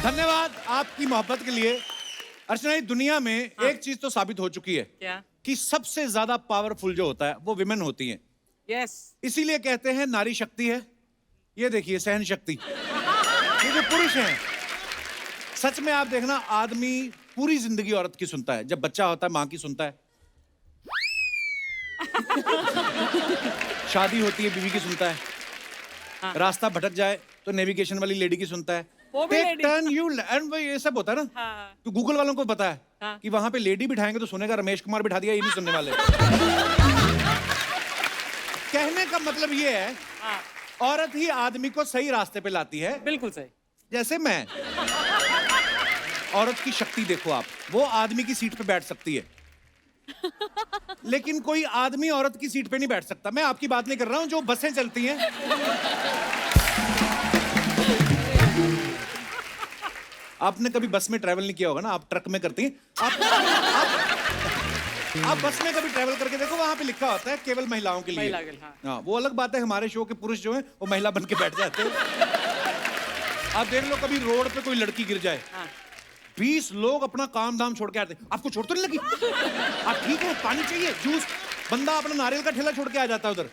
धन्यवाद आपकी मोहब्बत के लिए। अर्चना जी, दुनिया में एक चीज तो साबित हो चुकी है क्या? कि सबसे ज्यादा पावरफुल जो होता है वो विमेन होती हैं। यस। इसीलिए कहते हैं नारी शक्ति है। ये देखिए सहन शक्ति। ये जो पुरुष हैं, सच में आप देखना, आदमी पूरी जिंदगी औरत की सुनता है। जब बच्चा होता है माँ की सुनता है, शादी होती है बीवी की सुनता है, रास्ता भटक जाए तो नेविगेशन वाली लेडी की सुनता है, वो भी लेडी। टर्न यू एंड ये सब होता है ना। हाँ। तो गूगल वालों को पता है हाँ। कि वहां पे लेडी बिठाएंगे तो सुनेगा, रमेश कुमार बिठा दिया ये नहीं सुनने वाले। कहने का मतलब ये है, हाँ। औरत ही आदमी को सही रास्ते पे लाती है। बिल्कुल सही। जैसे मैं, औरत की शक्ति देखो आप, वो आदमी की सीट पे बैठ सकती है, लेकिन कोई आदमी औरत की सीट पे नहीं बैठ सकता। मैं आपकी बात नहीं कर रहा हूं, जो बसें चलती हैं, आपने कभी बस में ट्रैवल नहीं किया होगा ना, आप ट्रक में करती हैं। आप बस में कभी ट्रैवल करके देखो, वहां पे लिखा होता है केवल महिलाओं के लिए। महिला के लिए, हाँ। हाँ, वो अलग बात है, हमारे शो के पुरुष जो हैं वो महिला बन के बैठ जाते हैं। आप देख लो कभी रोड पे कोई लड़की गिर जाए, हाँ। 20 लोग अपना काम धाम छोड़ के आते हैं। आपको चोट तो नहीं लगी? आप ठीक है? पानी चाहिए, जूस? बंदा अपना नारियल का ठेला छोड़ के आ जाता है उधर।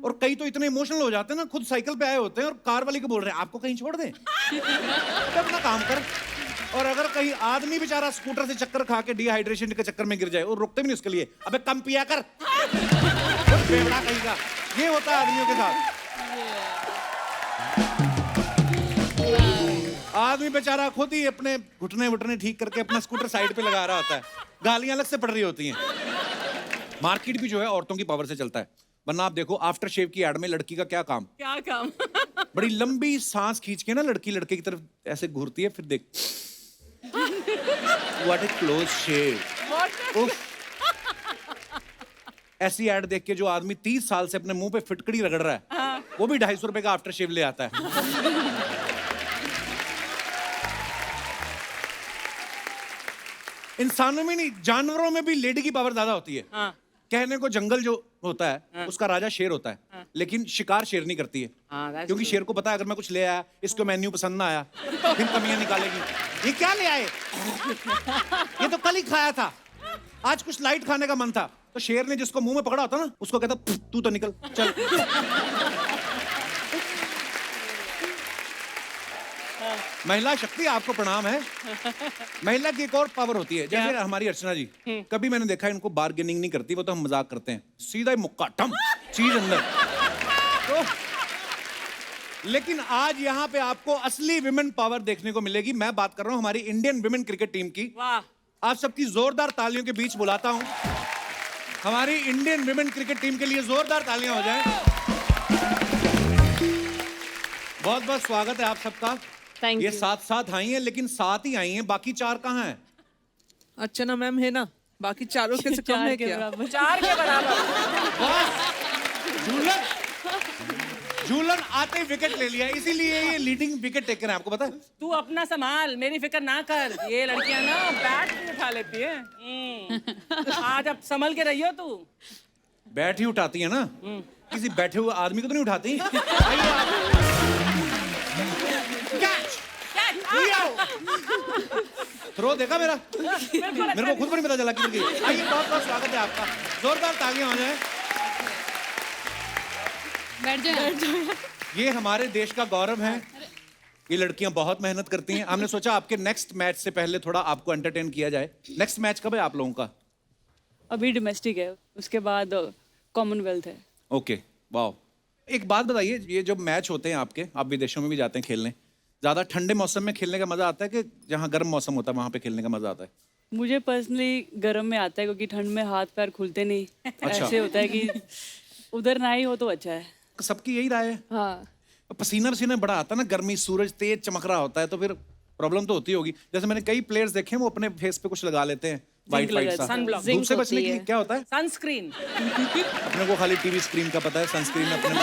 और कई तो इतने इमोशनल हो जाते हैं ना, खुद साइकिल पे आए होते हैं और कार वाले को बोल रहे हैं आपको कहीं छोड़ दें। तो अपना काम कर। और अगर कहीं आदमी बेचारा स्कूटर से चक्कर खा के डिहाइड्रेशन के चक्कर में गिर जाए, और रुकते भी नहीं उसके लिए, अबे कम पिया कर। बेवड़ा कहीं का। ये होता है आदमियों के साथ। आदमी बेचारा खुद ही अपने घुटने वुटने ठीक करके अपना स्कूटर साइड पे लगा रहा होता है, गालियां अलग से पड़ रही होती हैं। मार्केट भी जो है औरतों की पावर से चलता है, वरना आप देखो आफ्टर शेव की एड में लड़की का क्या काम। क्या काम? बड़ी लंबी सांस खींच के ना लड़की लड़के की तरफ ऐसे घूरती है, फिर देख व्हाट ए क्लोज शेव। ऐसी एड देख के जो आदमी 30 साल से अपने मुंह पे फिटकड़ी रगड़ रहा है, वो भी 250 रुपए का आफ्टर शेव ले आता है। इंसानों में नहीं, जानवरों में भी लेडी की पावर ज्यादा होती है। हाँ। कहने को जंगल जो होता है उसका राजा शेर होता है, लेकिन शिकार शेर नहीं करती है। क्योंकि शेर को पता है अगर मैं कुछ ले आया, इसको मेन्यू पसंद ना आया, फिर कमियां निकालेगी। ये क्या ले आए? ये तो कल ही खाया था, आज कुछ लाइट खाने का मन था। तो शेर ने जिसको मुंह में पकड़ा होता ना, उसको कहता तू तो निकल चल। महिला शक्ति, आपको प्रणाम है। महिला की एक और पावर होती है, जैसे हमारी अर्चना जी, कभी मैंने देखा इनको बार्गेनिंग नहीं करती, वो तो हम मजाक करते हैं, सीधा ही मुक्का टम चीज अंदर। तो लेकिन आज यहाँ पे आपको असली विमेन पावर देखने को मिलेगी। मैं बात कर रहा हूँ हमारी इंडियन विमेन क्रिकेट टीम की। वाह। आप सबकी जोरदार तालियों के बीच बुलाता हूँ हमारी इंडियन विमेन क्रिकेट टीम के लिए। जोरदार तालियां हो जाएं। बहुत बहुत स्वागत है आप सबका। Thank ये you. साथ साथ आई हैं, लेकिन साथ ही आई हैं, बाकी 4 कहाँ हैं? अर्चना मैम है ना, बाकी चारों के से कम है क्या? 4 के बराबर। झूलन झूलन आते ही विकेट ले लिया, इसीलिए ये लीडिंग विकेट टेकर है, आपको पता है? तू अपना संभाल, मेरी फिक्र ना कर। ये लड़कियां ना बैट भी उठा लेती है। आज अब संभल के रहियो तू। बैट ही उठाती है ना, किसी बैठे हुए आदमी को तो नहीं उठाती। आइए आप। थ्रो देखा मेरा? मेरे को खुद को नहीं पता चला किधर गई। आइए, बहुत बहुत स्वागत है आपका। जोरदार तालियां हो जाए। बैठ जाओ। ये हमारे देश का गौरव है। ये लड़कियां बहुत मेहनत करती हैं। हमने सोचा आपके नेक्स्ट मैच से पहले थोड़ा आपको एंटरटेन किया जाए। नेक्स्ट मैच कब है आप लोगों का? अभी डोमेस्टिक है, उसके बाद कॉमनवेल्थ है। ओके, वाह। एक बात बताइए, ये जो मैच होते हैं आपके, आप विदेशों में भी जाते हैं खेलने, ज्यादा ठंडे मौसम में खेलने का मजा आता है कि जहाँ गर्म मौसम होता है वहां पे खेलने का मजा आता है? मुझे पर्सनली गर्म में आता है, क्योंकि ठंड में हाथ पैर खुलते नहीं। अच्छा। ऐसे होता है कि उधर ना ही हो तो अच्छा है। सबकी यही राय है। हाँ। पसीना पसीना बड़ा आता है ना, गर्मी, सूरज तेज चमक रहा होता है, तो फिर प्रॉब्लम तो होती होगी। जैसे मैंने कई प्लेयर्स देखे हैं, वो अपने फेस पे कुछ लगा लेते हैं, वाइट वाइट सा। सनब्लॉक। धूप से बचने के लिए क्या होता है? सनस्क्रीन। अपने को खाली टीवी स्क्रीन का पता है, सनस्क्रीन अपने को।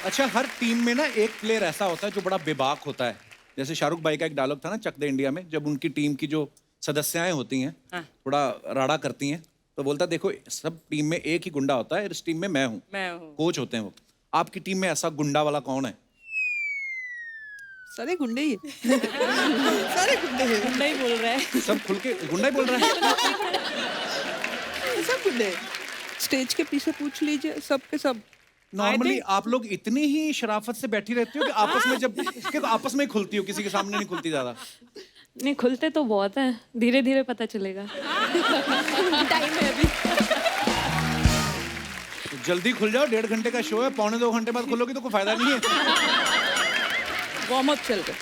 अच्छा, हर टीम में ना एक प्लेयर ऐसा होता है जो बड़ा बेबाक होता है। जैसे शाहरुख भाई का एक डायलॉग था ना चक दे इंडिया में, जब उनकी टीम की जो सदस्याएं होती हैं थोड़ा राड़ा करती हैं, तो बोलता देखो सब टीम में एक ही गुंडा होता है, इस टीम में मैं हूँ, कोच होते हैं वो। आपकी टीम में ऐसा गुंडा वाला कौन है? सारे गुंडे ही हैं। सारे गुंडे हैं। गुंडा ही बोल रहा है। सब खुल के गुंडा ही बोल रहा है। सब गुंडे हैं। स्टेज के पीछे पूछ लीजिए, सब के सब। नॉर्मली आप लोग इतनी ही शराफत से बैठी रहती हो कि आपस में जब कि तो आपस में ही खुलती हो, किसी के सामने नहीं खुलती ज्यादा? नहीं, खुलते तो बहुत हैं, धीरे धीरे पता चलेगा। टाइम है अभी। तो जल्दी खुल जाओ, 1.5 घंटे का शो है, 1.25-2 घंटे बाद खुलोगी तो कोई फायदा नहीं है। वार्म अप चल रहा।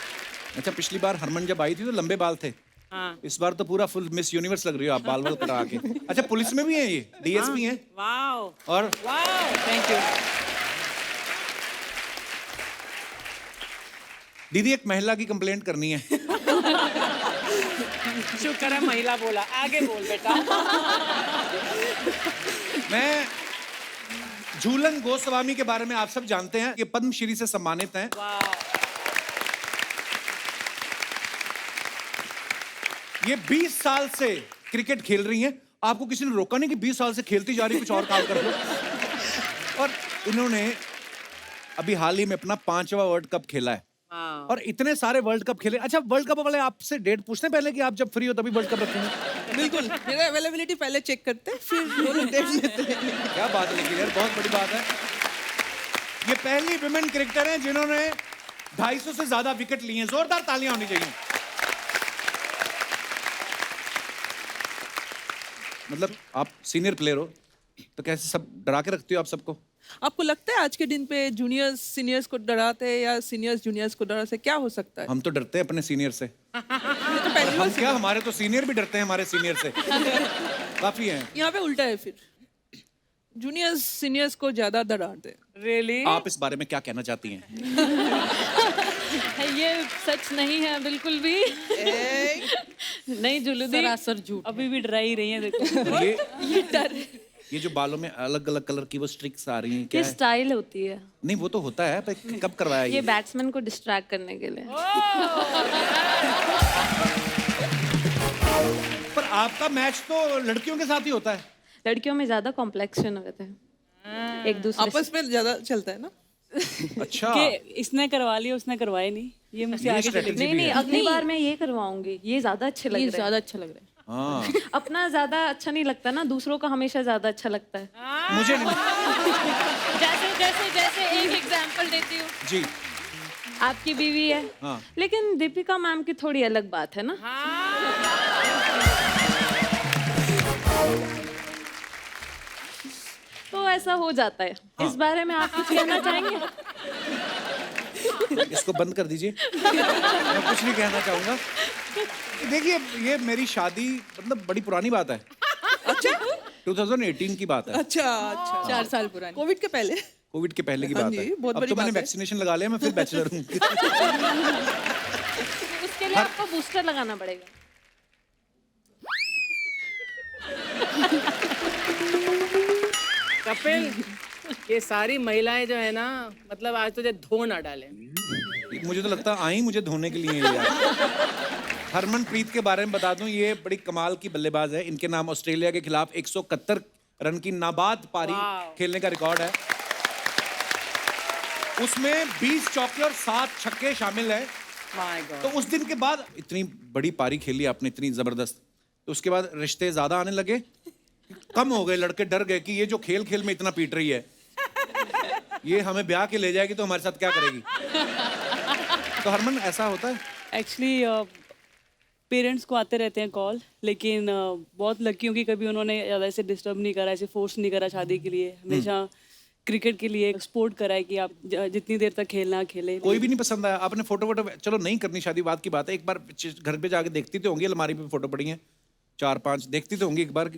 अच्छा, पिछली बार हरमन जब आई थी तो लंबे बाल थे। हाँ। इस बार तो पूरा फुल मिस यूनिवर्स लग रही हो आप, बाल बाल कटा के। अच्छा, पुलिस में भी है ये, डीएसपी हैं वाओ और वाओ, थैंक यू। दीदी एक महिला की कंप्लेंट करनी है। शुक्र है महिला बोला, आगे बोल बेटा। मैं झूलन गोस्वामी के बारे में आप सब जानते हैं, ये पद्मश्री से सम्मानित हैं। वाओ। ये 20 साल से क्रिकेट खेल रही हैं। आपको किसी ने रोका नहीं कि 20 साल से खेलती जा रही, कुछ और काम कर लो। और इन्होंने अभी हाल ही में अपना 5वां वर्ल्ड कप खेला है और इतने सारे वर्ल्ड कप खेले। अच्छा, वर्ल्ड कप वाले आपसे डेट पूछते हैं पहले कि आप जब फ्री हो तभी वर्ल्ड कप रखेंगे? बिल्कुल, मेरा अवेलेबिलिटी पहले चेक करते हैं, फिर वो लोग डेट लेते हैं। क्या बात है, लेकिन यार बहुत बड़ी बात है। ये पहली विमेन क्रिकेटर हैं जिन्होंने 250 से ज्यादा विकेट लिए हैं। जोरदार तालियां होनी चाहिए। मतलब आप सीनियर प्लेयर हो तो कैसे सब डरा के रखती हो आप सबको? आपको लगता है आज के दिन पे जूनियर्स सीनियर्स को डराते हैं या सीनियर्स जूनियर्स को डराते, क्या हो सकता है? हम तो डरते हैं अपने सीनियर से। ये तो पहली बार हम क्या, हमारे तो सीनियर भी डरते हैं हमारे सीनियर से। काफी हैं। यहाँ पे उल्टा है, फिर जूनियर्स सीनियर्स को ज्यादा डराते हैं। रियली? आप इस बारे में क्या कहना चाहती हैं? ये सच नहीं है बिल्कुल भी। नहीं जुलूदी, सरासर झूठ। अभी भी डरा ही रही है। देखो ये डर, ये जो बालों में अलग अलग कलर की वो स्ट्रिक्स आ रही हैं, क्या ये है? स्टाइल होती है। नहीं, वो तो होता है, पर कब करवाया ये ये? बैट्समैन को डिस्ट्रैक्ट करने के लिए। पर आपका मैच तो लड़कियों के साथ ही होता है। लड़कियों में ज्यादा कॉम्प्लेक्शन होते हैं एक दूसरे आपस में ज्यादा चलता है ना। अच्छा, के इसने करवा लिया उसने करवाया नहीं, ये मुझसे ये आगे चले। strategy नहीं भी नहीं, है। अगली बार मैं ये करवाऊंगी, ये ज्यादा अच्छे लग रहे हैं। ज्यादा अच्छा लग रहा है। हाँ, अपना ज्यादा अच्छा नहीं लगता ना, दूसरों का हमेशा ज्यादा अच्छा लगता है। मुझे जैसे जैसे जैसे एक एग्जांपल देती हूँ, जी। आपकी बीवी है, हाँ। लेकिन दीपिका मैम की थोड़ी अलग बात है ना। तो ऐसा हो जाता है। इस बारे में आप कुछ कहना चाहेंगे? इसको बंद कर दीजिए। मैं कुछ नहीं कहना चाहूंगा। देखिए, ये मेरी शादी मतलब बड़ी पुरानी बात है। अच्छा 2018 की बात है। अच्छा अच्छा, 4 साल पुरानी, कोविड के पहले। कोविड के पहले की हाँ बात जी, है। बहुत अब बड़ी तो मैंने बात है। वैक्सीनेशन लगा लिया, मैं फिर बैचलर हूँ। उसके लिए आपको बूस्टर लगाना पड़ेगा। कपिल, ये सारी महिलाएं जो है ना, मतलब आज तुझे धो ना डाले। मुझे तो लगता है आई मुझे धोने के लिए ही यार। हरमनप्रीत के बारे में बता दूं, ये बड़ी कमाल की बल्लेबाज है। इनके नाम ऑस्ट्रेलिया के खिलाफ 171 रन की नाबाद पारी खेलने का रिकॉर्ड है। उसमें 20 चौके और 7 छक्के शामिल है। माय तो गॉड। उस दिन के बाद इतनी बड़ी पारी खेली आपने, इतनी जबरदस्त, तो उसके बाद रिश्ते ज्यादा आने लगे, कम हो गए? लड़के डर गए कि ये जो खेल खेल में इतना पीट रही है, ये हमें ब्याह के ले जाएगी तो हमारे साथ क्या करेगी? तो हरमन, ऐसा होता है? एक्चुअली पेरेंट्स को आते रहते हैं कॉल, लेकिन बहुत लकी हूँ कि कभी उन्होंने ज़्यादा ऐसे डिस्टर्ब नहीं करा, ऐसे फोर्स नहीं करा शादी के लिए। हमेशा क्रिकेट के लिए सपोर्ट करा है कि आप जितनी देर तक खेलना खेले। कोई भी नहीं पसंद आया? आपने फोटो वोटो, चलो नहीं करनी शादी बात की बात है, एक बार घर पे जाके देखती तो होंगी, अलमारी पे फोटो पड़ी हैं 4-5, देखती तो होंगी एक बार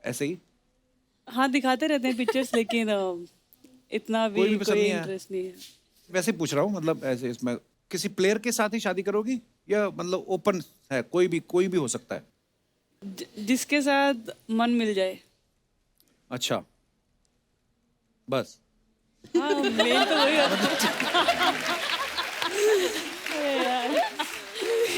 ऐसे ही? हाँ, दिखाते रहते हैं पिक्चर्स, लेकिन इतना भी कोई भी पसंद कोई नहीं आया? इंटरेस्ट नहीं है। वैसे पूछ रहा हूँ, मतलब ऐसे इसमें किसी प्लेयर के साथ ही शादी करोगी या मतलब ओपन है, कोई भी हो सकता है? जिसके साथ मन मिल जाए। अच्छा, बस। हाँ, मेन तो वही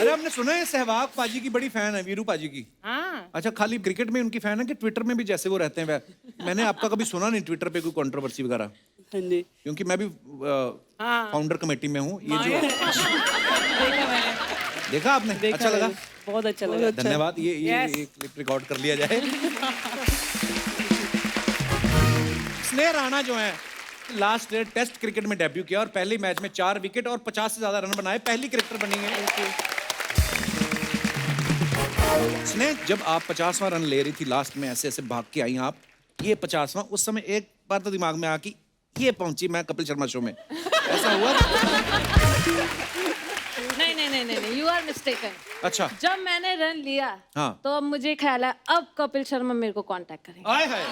अरे हमने सुना है सहवाग पाजी की बड़ी फैन है, वीरू पाजी की। हाँ, अच्छा, खाली क्रिकेट में उनकी फैन है कि ट्विटर में भी जैसे वो रहते हैं वह? मैंने आपका कभी सुना नहीं ट्विटर पे कोई कंट्रोवर्सी वगैरह। हाँ जी क्योंकि मैं भी फाउंडर कमेटी में हूँ। ये जो देखा मैंने देखा आपने, देखा अच्छा लगा, मैंने, बहुत अच्छा लगा। धन्यवाद। ये क्लिप रिकॉर्ड कर लिया जाए। स्नेह राणा जो है लास्ट टेस्ट क्रिकेट में डेब्यू किया और पहले मैच में 4 विकेट और 50 से ज्यादा रन बनाए, पहली क्रिकेटर बनी है। स्नेह, जब आप 50वां रन ले रही थी लास्ट में, ऐसे ऐसे भाग के आई आप, ये 50वां, उस समय एक बार तो दिमाग में आ कि ये पहुंची मैं कपिल शर्मा शो में, ऐसा हुआ? नहीं, यू आर मिस्टेकन। अच्छा, जब मैंने रन लिया हाँ। तो अब मुझे ख्याल है अब कपिल शर्मा मेरे को कांटेक्ट करेंगे। आए हाय।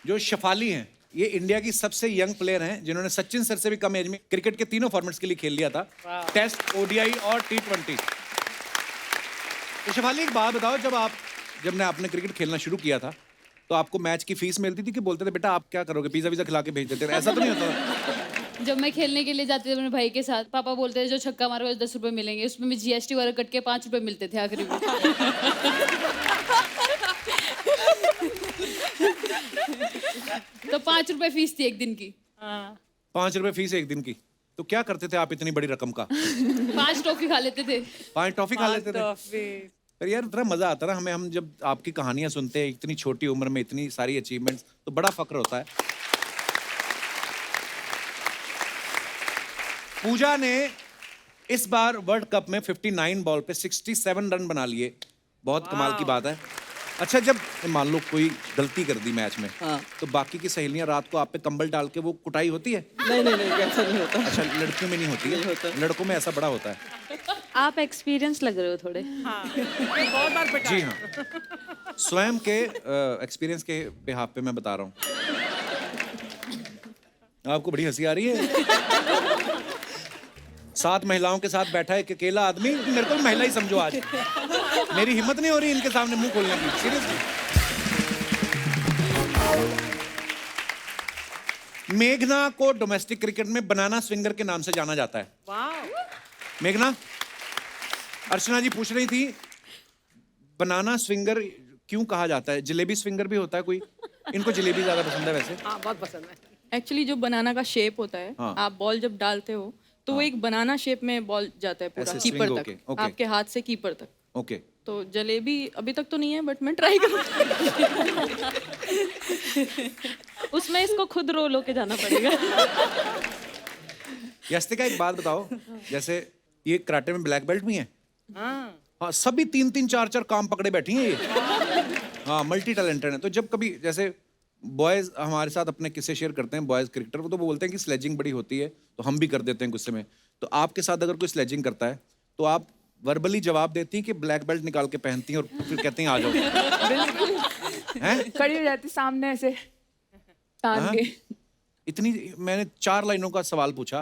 जो शेफाली हैं, ये इंडिया की सबसे यंग प्लेयर हैं जिन्होंने सचिन सर से भी कम एज में क्रिकेट के तीनों फॉर्मेट्स के लिए खेल लिया था, टेस्ट, ओडीआई और T20। तो शेफाली, एक बात बताओ, जब आपने क्रिकेट खेलना शुरू किया था तो आपको मैच की फीस मिलती थी कि बोलते थे बेटा आप क्या करोगे, पिज्जा विज़ा खिला के भेज देते थे? ऐसा तो नहीं होता? जब मैं खेलने के लिए जाती थी अपने भाई के साथ, पापा बोलते थे जो छक्का मारोगे 10 रुपए मिलेंगे, उसमें भी जीएसटी वगैरह कट के 5 रुपए मिलते थे आखिरी में। तो 5 रुपए फीस थी एक दिन की। 5 रुपए फीस एक दिन की। तो क्या करते थे आप इतनी बड़ी रकम का? 5 टॉफी खा लेते थे। 5 टॉफी खा लेते थे? पर यार इतना मजा आता ना हम जब आपकी कहानियां सुनते हैं, इतनी छोटी उम्र में इतनी सारी अचीवमेंट्स, तो बड़ा फक्र होता है। पूजा ने इस बार वर्ल्ड कप में 59 बॉल पे 67 रन बना लिए, बहुत कमाल की बात है। अच्छा, जब मान लो कोई गलती कर दी मैच में, हाँ। तो बाकी की सहेलियां रात को आप पे कंबल डाल के वो कुटाई होती है? नहीं, ऐसा नहीं होता। अच्छा, लड़कियों में नहीं होती है, लड़कों में ऐसा बड़ा होता है। आप एक्सपीरियंस लग रहे हो थोड़े। बहुत बार पिटा जी है। हाँ, स्वयं के एक्सपीरियंस के बिहाफ पे मैं बता रहा हूँ। आपको बड़ी हंसी आ रही है। 7 महिलाओं के साथ बैठा है एक अकेला आदमी, मेरे को महिला ही समझो आज। मेरी हिम्मत नहीं हो रही इनके सामने मुंह खोलने की, सीरियसली। मेघना को डोमेस्टिक क्रिकेट में बनाना स्विंगर के नाम से जाना जाता है। वाह। मेघना, अर्चना जी पूछ रही थी बनाना स्विंगर क्यों कहा जाता है? जलेबी स्विंगर भी होता है कोई? इनको जलेबी ज्यादा पसंद है वैसे। हाँ, बहुत पसंद है। एक्चुअली जो बनाना का शेप होता है, हाँ। आप बॉल जब डालते हो तो वो एक बनाना शेप में बॉल जाता है पूरा ऐसे कीपर swing तक, होके, ओके। आपके हाथ से कीपर तक। ओके, तो जलेबी अभी तक तो नहीं है, बट मैं ट्राई करूँगी। उसमें इसको खुद रोल होके जाना पड़ेगा। यस्तिका, एक बात बताओ, जैसे ये कराटे में ब्लैक बेल्ट भी हैं? हाँ। हाँ, सभी 3-3 4-4 काम पकड़े बैठी हैं ये। हाँ, मल्टी टैलेंटेड है। तो जब कभी जैसे बॉयज हमारे साथ अपने किस्से शेयर करते हैं, बॉयज क्रिकेटर, वो तो बोलते हैं कि स्लेजिंग बड़ी होती है, तो हम भी कर देते हैं गुस्से में। तो आपके साथ अगर कोई स्लेजिंग करता है तो आप वर्बली जवाब देती हैं कि ब्लैक बेल्ट निकाल के पहनती हैं और फिर कहती हैं आ जाओ? हैं? खड़ी हो जाती सामने ऐसे तान हाँ? के। इतनी मैंने 4 लाइनों का सवाल पूछा,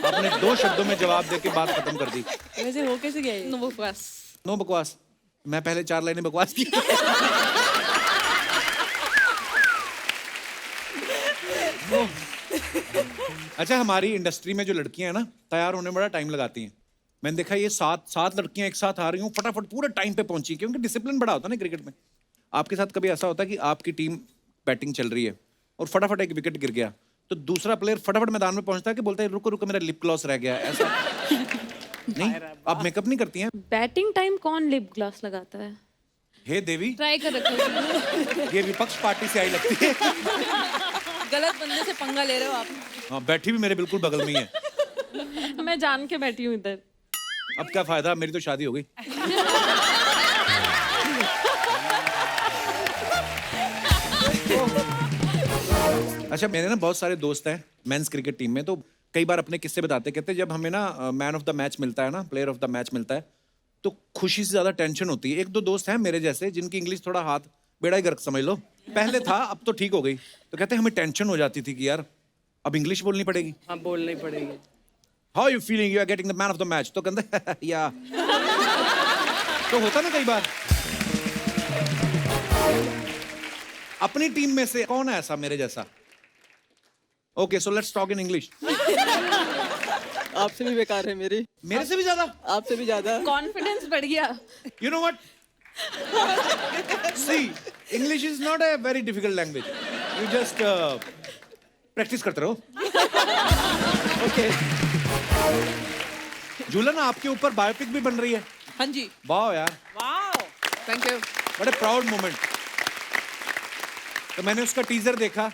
आपने 2 शब्दों में जवाब दे के बात खत्म कर दी। वैसे हो कैसे गया ये? नो बकवास। नो बकवास। मैं पहले 4 लाइनें बकवास की। अच्छा, हमारी इंडस्ट्री में जो लड़कियां हैं ना, तैयार होने में बड़ा टाइम लगाती हैं। मैंने देखा ये 7 लड़कियां एक साथ आ रही हूँ, फटाफट पूरे टाइम पे पहुंची, क्योंकि डिसिप्लिन बड़ा होता है ना क्रिकेट में। आपके साथ कभी ऐसा होता है कि आपकी टीम बैटिंग चल रही है और फटाफट एक विकेट गिर गया, तो दूसरा प्लेयर फटाफट मैदान में पहुंचता है कि बोलता है रुको रुको मेरा लिप ग्लॉस रह गया, ऐसा? नहीं, आप मेकअप नहीं करती हैं? बैटिंग टाइम कौन लिप ग्लॉस लगाता है? हे देवी, ट्राई कर रखो। ये विपक्ष पार्टी से आई लगती है। गलत बंदे से पंगा ले रहे हो आप। हाँ, बैठी भी मेरे बिल्कुल बगल में ही है। मैं जान के बैठी हूँ इधर। अब क्या फायदा, मेरी तो शादी हो गई। अच्छा, मेरे ना बहुत सारे दोस्त हैं मेंस क्रिकेट टीम में, तो कई बार अपने किस्से बताते, कहते जब हमें ना मैन ऑफ द मैच मिलता है ना, प्लेयर ऑफ द मैच मिलता है, तो खुशी से ज्यादा टेंशन होती है। 1-2 दोस्त हैं मेरे जैसे जिनकी इंग्लिश थोड़ा हाथ बेड़ा ही गर्क समझ लो, पहले था अब तो ठीक हो गई, तो कहते हमें टेंशन हो जाती थी कि यार अब इंग्लिश बोलनी पड़ेगी। हाँ, बोलनी पड़ेगी। How you feeling, you are getting the man of the match, तो कहते या तो होता ना कई बार। अपनी टीम में से कौन है ऐसा मेरे जैसा? Okay, so let's talk in English. आपसे भी बेकार है मेरी, मेरे से भी ज्यादा? आपसे भी ज्यादा। कॉन्फिडेंस बढ़ गया। You know what? See, in English is not a very difficult language, you just practice करते रहो। ओके झूलन, आपके ऊपर बायोपिक भी बन रही है। हाँ जी, वाह यार, वाओ, थैंक यू। बड़े प्राउड मोमेंट। तो मैंने उसका टीजर देखा,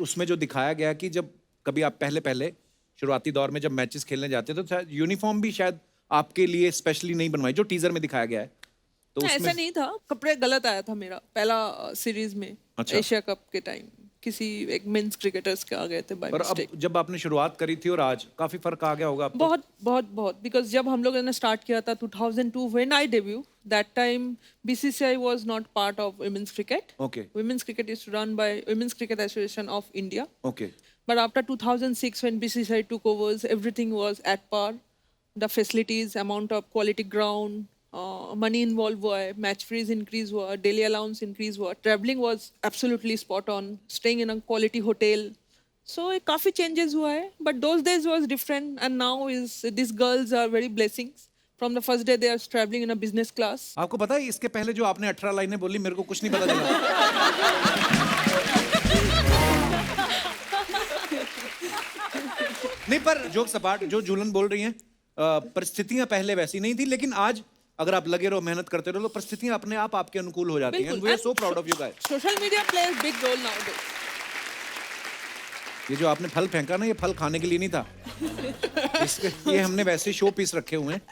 उसमें जो दिखाया गया कि जब कभी आप पहले शुरुआती दौर में जब मैचेस खेलने जाते थे तो यूनिफॉर्म भी शायद आपके लिए स्पेशली नहीं बनवाई, जो टीजर में दिखाया गया है। तो ऐसा नहीं था, कपड़े गलत आया था मेरा पहला सीरीज में। अच्छा। एशिया कप के टाइम किसी एक मेंस क्रिकेटर्स के आ गए थे बाय पर अब मिस्टेक। जब आपने शुरुआत करी थी और आज काफी फर्क आ गया होगा आपको। बहुत बिकॉज जब हम लोगों ने स्टार्ट किया था 2002 when I debut, that time BCCI was not part of women's cricket. Okay. Women's cricket is run by Women's Cricket Association of India. Okay But after 2006, when BCCI took over, everything was at par. The facilities, amount of quality ground, money involved हुआ है, match fees increase हुआ, daily allowance increase हुआ, traveling was absolutely spot on, staying in a quality hotel. So काफी changes हुआ है, but those days was different, and now is these girls are very blessings. From the first day they are traveling in a business class. आपको पता है इसके पहले जो आपने 18 लाइनें बोली मेरे को कुछ नहीं पता चला। नहीं, पर जोक सपाट जो झूलन बोल रही हैं, परिस्थितियां पहले वैसी नहीं थी, लेकिन आज अगर आप लगे रहो, मेहनत करते रहो, तो परिस्थितियां अपने आप आपके अनुकूल हो जाती हैं। We are so proud of you guys. Social media plays big role nowadays. ये जो आपने फल फेंका ना, ये फल खाने के लिए नहीं था। ये हमने वैसे शो पीस रखे हुए हैं।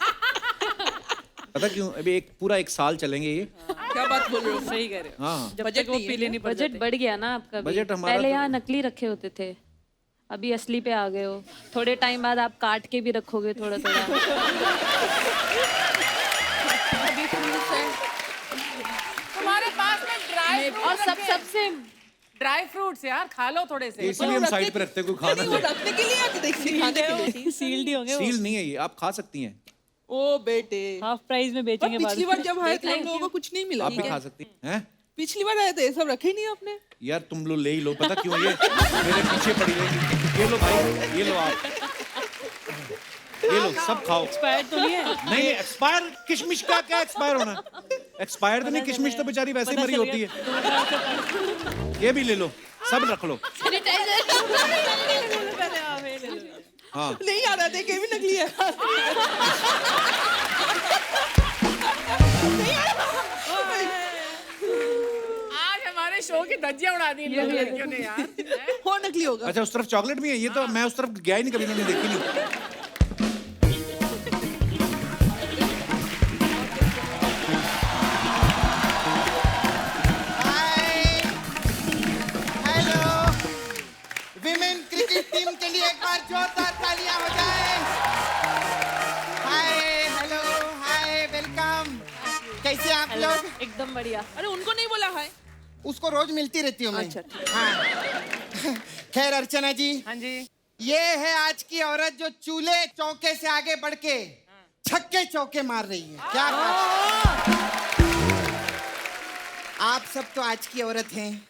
पता क्यों? अभी पूरा एक साल चलेंगे ये। क्या बात बोल रहे हो? सही कह रहे हो। हाँ, जब तक वो पीले नहीं पड़ बजट जाते। बढ़ गया ना आपका भी। बजट हमारा पहले तो- यहाँ नकली रखे होते थे, अभी असली पे आ गए हो। थोड़े टाइम बाद आप काट के भी रखोगे थोड़ा थोड़ा। तुम्हारे पास में ड्राई और सबसे ड्राई फ्रूट्स यार, खा लो थोड़े से। इसीलिए हम साइड पे रखते हैं, कोई खाना वो रखने के लिए या देखिए खाने के लिए? सील्ड ही होंगे वो। सील नहीं है ये, आप खा सकती हैं। ओ बेटे, हाफ प्राइस में पर बेचेंगे बाद पिछली में। बार जब आए थे हम लोगों को कुछ नहीं मिला। आप भी खा सकती हैं। पिछली बार आए थे ये सब रखे नहीं आपने। यार तुम लोग ले ही लो, पता क्यों? ये मेरे पीछे पड़ी है। ये लो भाई, ये लो आप, ये लो सब खाओ। एक्सपायर तो नहीं है? नहीं एक्सपायर किशमिश का क्या एक्सपायर होना? एक्सपायर तो नहीं, किशमिश तो बेचारी वैसे ही मरी होती है। ये भी ले लो, सब रख लो। हाँ, नहीं आ रहा, देखे भी नकली है। आज हमारे शो की धज्जियां उड़ा दी इन लोग लड़कियों ने यार। हो नकली होगा। अच्छा उस तरफ चॉकलेट भी है। ये तो मैं उस तरफ गया ही नहीं, कभी मैंने देखी नहीं। विमेन क्रिकेट टीम के लिए एक बार जोरदार तालियां हो जाए। हाय, हेलो, हाय, वेलकम। कैसे आप लोग? एकदम बढ़िया। अरे उनको नहीं बोला है। उसको रोज मिलती रहती हूँ मैं। अच्छा, ठीक। हाँ। खैर अर्चना जी, हाँ जी, ये है आज की औरत जो चूल्हे चौके से आगे बढ़ के छक्के चौके मार रही है। क्या बात। आप सब तो आज की औरत हैं।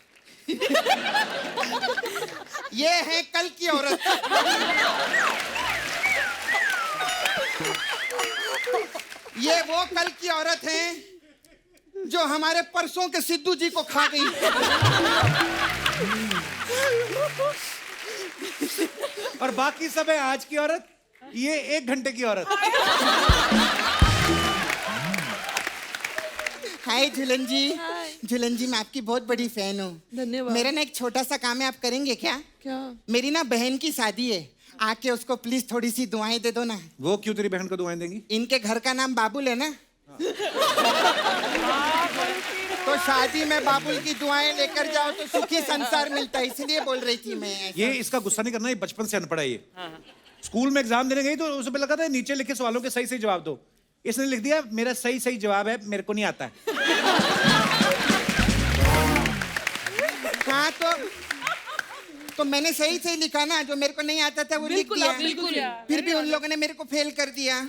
ये है कल की औरत। ये वो कल की औरत हैं जो हमारे परसों के सिद्धू जी को खा गई। और बाकी सब है आज की औरत, ये 1 घंटे की औरत। हाय झूलन जी। झूलन जी, मैं आपकी बहुत बड़ी फैन हूँ। धन्यवाद। मेरा ना एक छोटा सा काम है, आप करेंगे क्या? क्या? मेरी ना बहन की शादी है, आके उसको प्लीज थोड़ी सी दुआएं दे दो ना। वो क्यों तेरी बहन को दुआएं देंगी? इनके घर का नाम बाबुल है ना। तो शादी में बाबुल की दुआएं लेकर जाओ तो सुखी संसार मिलता है, इसलिए बोल रही थी मैं ऐसा। ये इसका गुस्सा नहीं करना, ये बचपन से अनपढ़ है ये। स्कूल में एग्जाम देने गई तो उसे पे लगा था नीचे लिखे सवालों के सही सही जवाब दो। इसने लिख दिया मेरा सही सही जवाब है, मेरे को नहीं आता है। हाँ तो मैंने सही सही लिखा ना, जो मेरे को नहीं आता था वो लिख दिया। फिर भी उन लोगों ने मेरे को फेल कर दिया।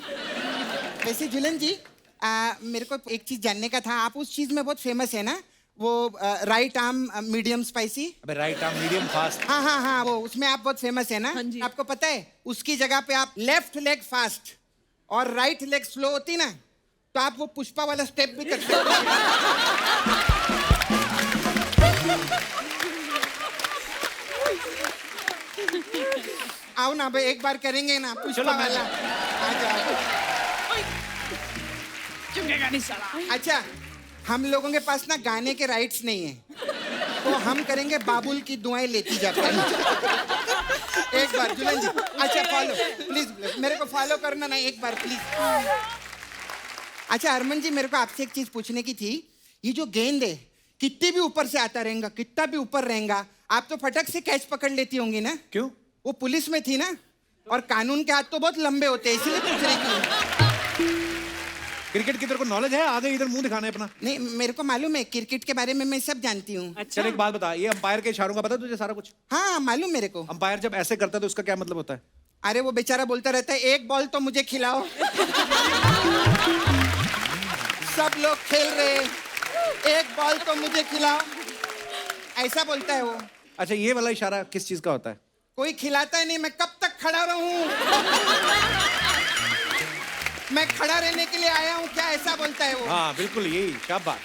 वैसे झूलन जी, मेरे को एक चीज जानने का था। आप उस चीज में बहुत फेमस है ना, वो राइट आर्म मीडियम स्पाइसी। अबे राइट आर्म मीडियम फास्ट। हाँ हाँ हाँ, वो उसमें आप बहुत फेमस है ना। हाँ जी। आपको पता है उसकी जगह पे आप लेफ्ट लेग फास्ट और राइट लेग स्लो होती ना, तो आप वो पुष्पा वाला स्टेप भी कर सकते हो। आओ ना, अब एक बार करेंगे ना पुष्पा वाला। आ जाओ। अच्छा, हम लोगों के पास ना गाने के राइट्स नहीं है, तो हम करेंगे बाबुल की दुआएं लेती जा पाएंगे। एक बार जुलन जी, अच्छा फॉलो प्लीज, मेरे को फॉलो करना ना एक बार प्लीज। अच्छा हरमन जी, मेरे को आपसे एक चीज पूछने की थी। ये जो गेंद है कितनी भी ऊपर से आता रहेगा, कितना भी ऊपर रहेगा, आप तो फटक से कैच पकड़ लेती होंगी ना? क्यों? वो पुलिस में थी ना, और कानून के हाथ तो बहुत लंबे होते हैं, इसलिए पूछ रही थी। क्रिकेट की तेरे को नॉलेज है? आधे इधर मुंह दिखाना है अपना। नहीं, मेरे को मालूम है क्रिकेट के बारे में, मैं सब जानती हूँ। चल एक बात बता, ये अंपायर के इशारों का पता है तुझे सारा कुछ? हाँ मालूम मेरे को। अंपायर जब ऐसे करता है तो उसका क्या मतलब होता है? अरे वो बेचारा बोलता रहता है, एक बॉल तो मुझे खिलाओ। सब लोग खेल रहे, एक बॉल तो मुझे खिलाओ, ऐसा बोलता है वो। अच्छा, ये वाला इशारा किस चीज का होता है? कोई खिलाता ही नहीं, मैं कब तक खड़ा रहूं? मैं खड़ा रहने के लिए आया हूँ क्या, ऐसा बोलता है वो। हाँ बिल्कुल, यही शाबाश।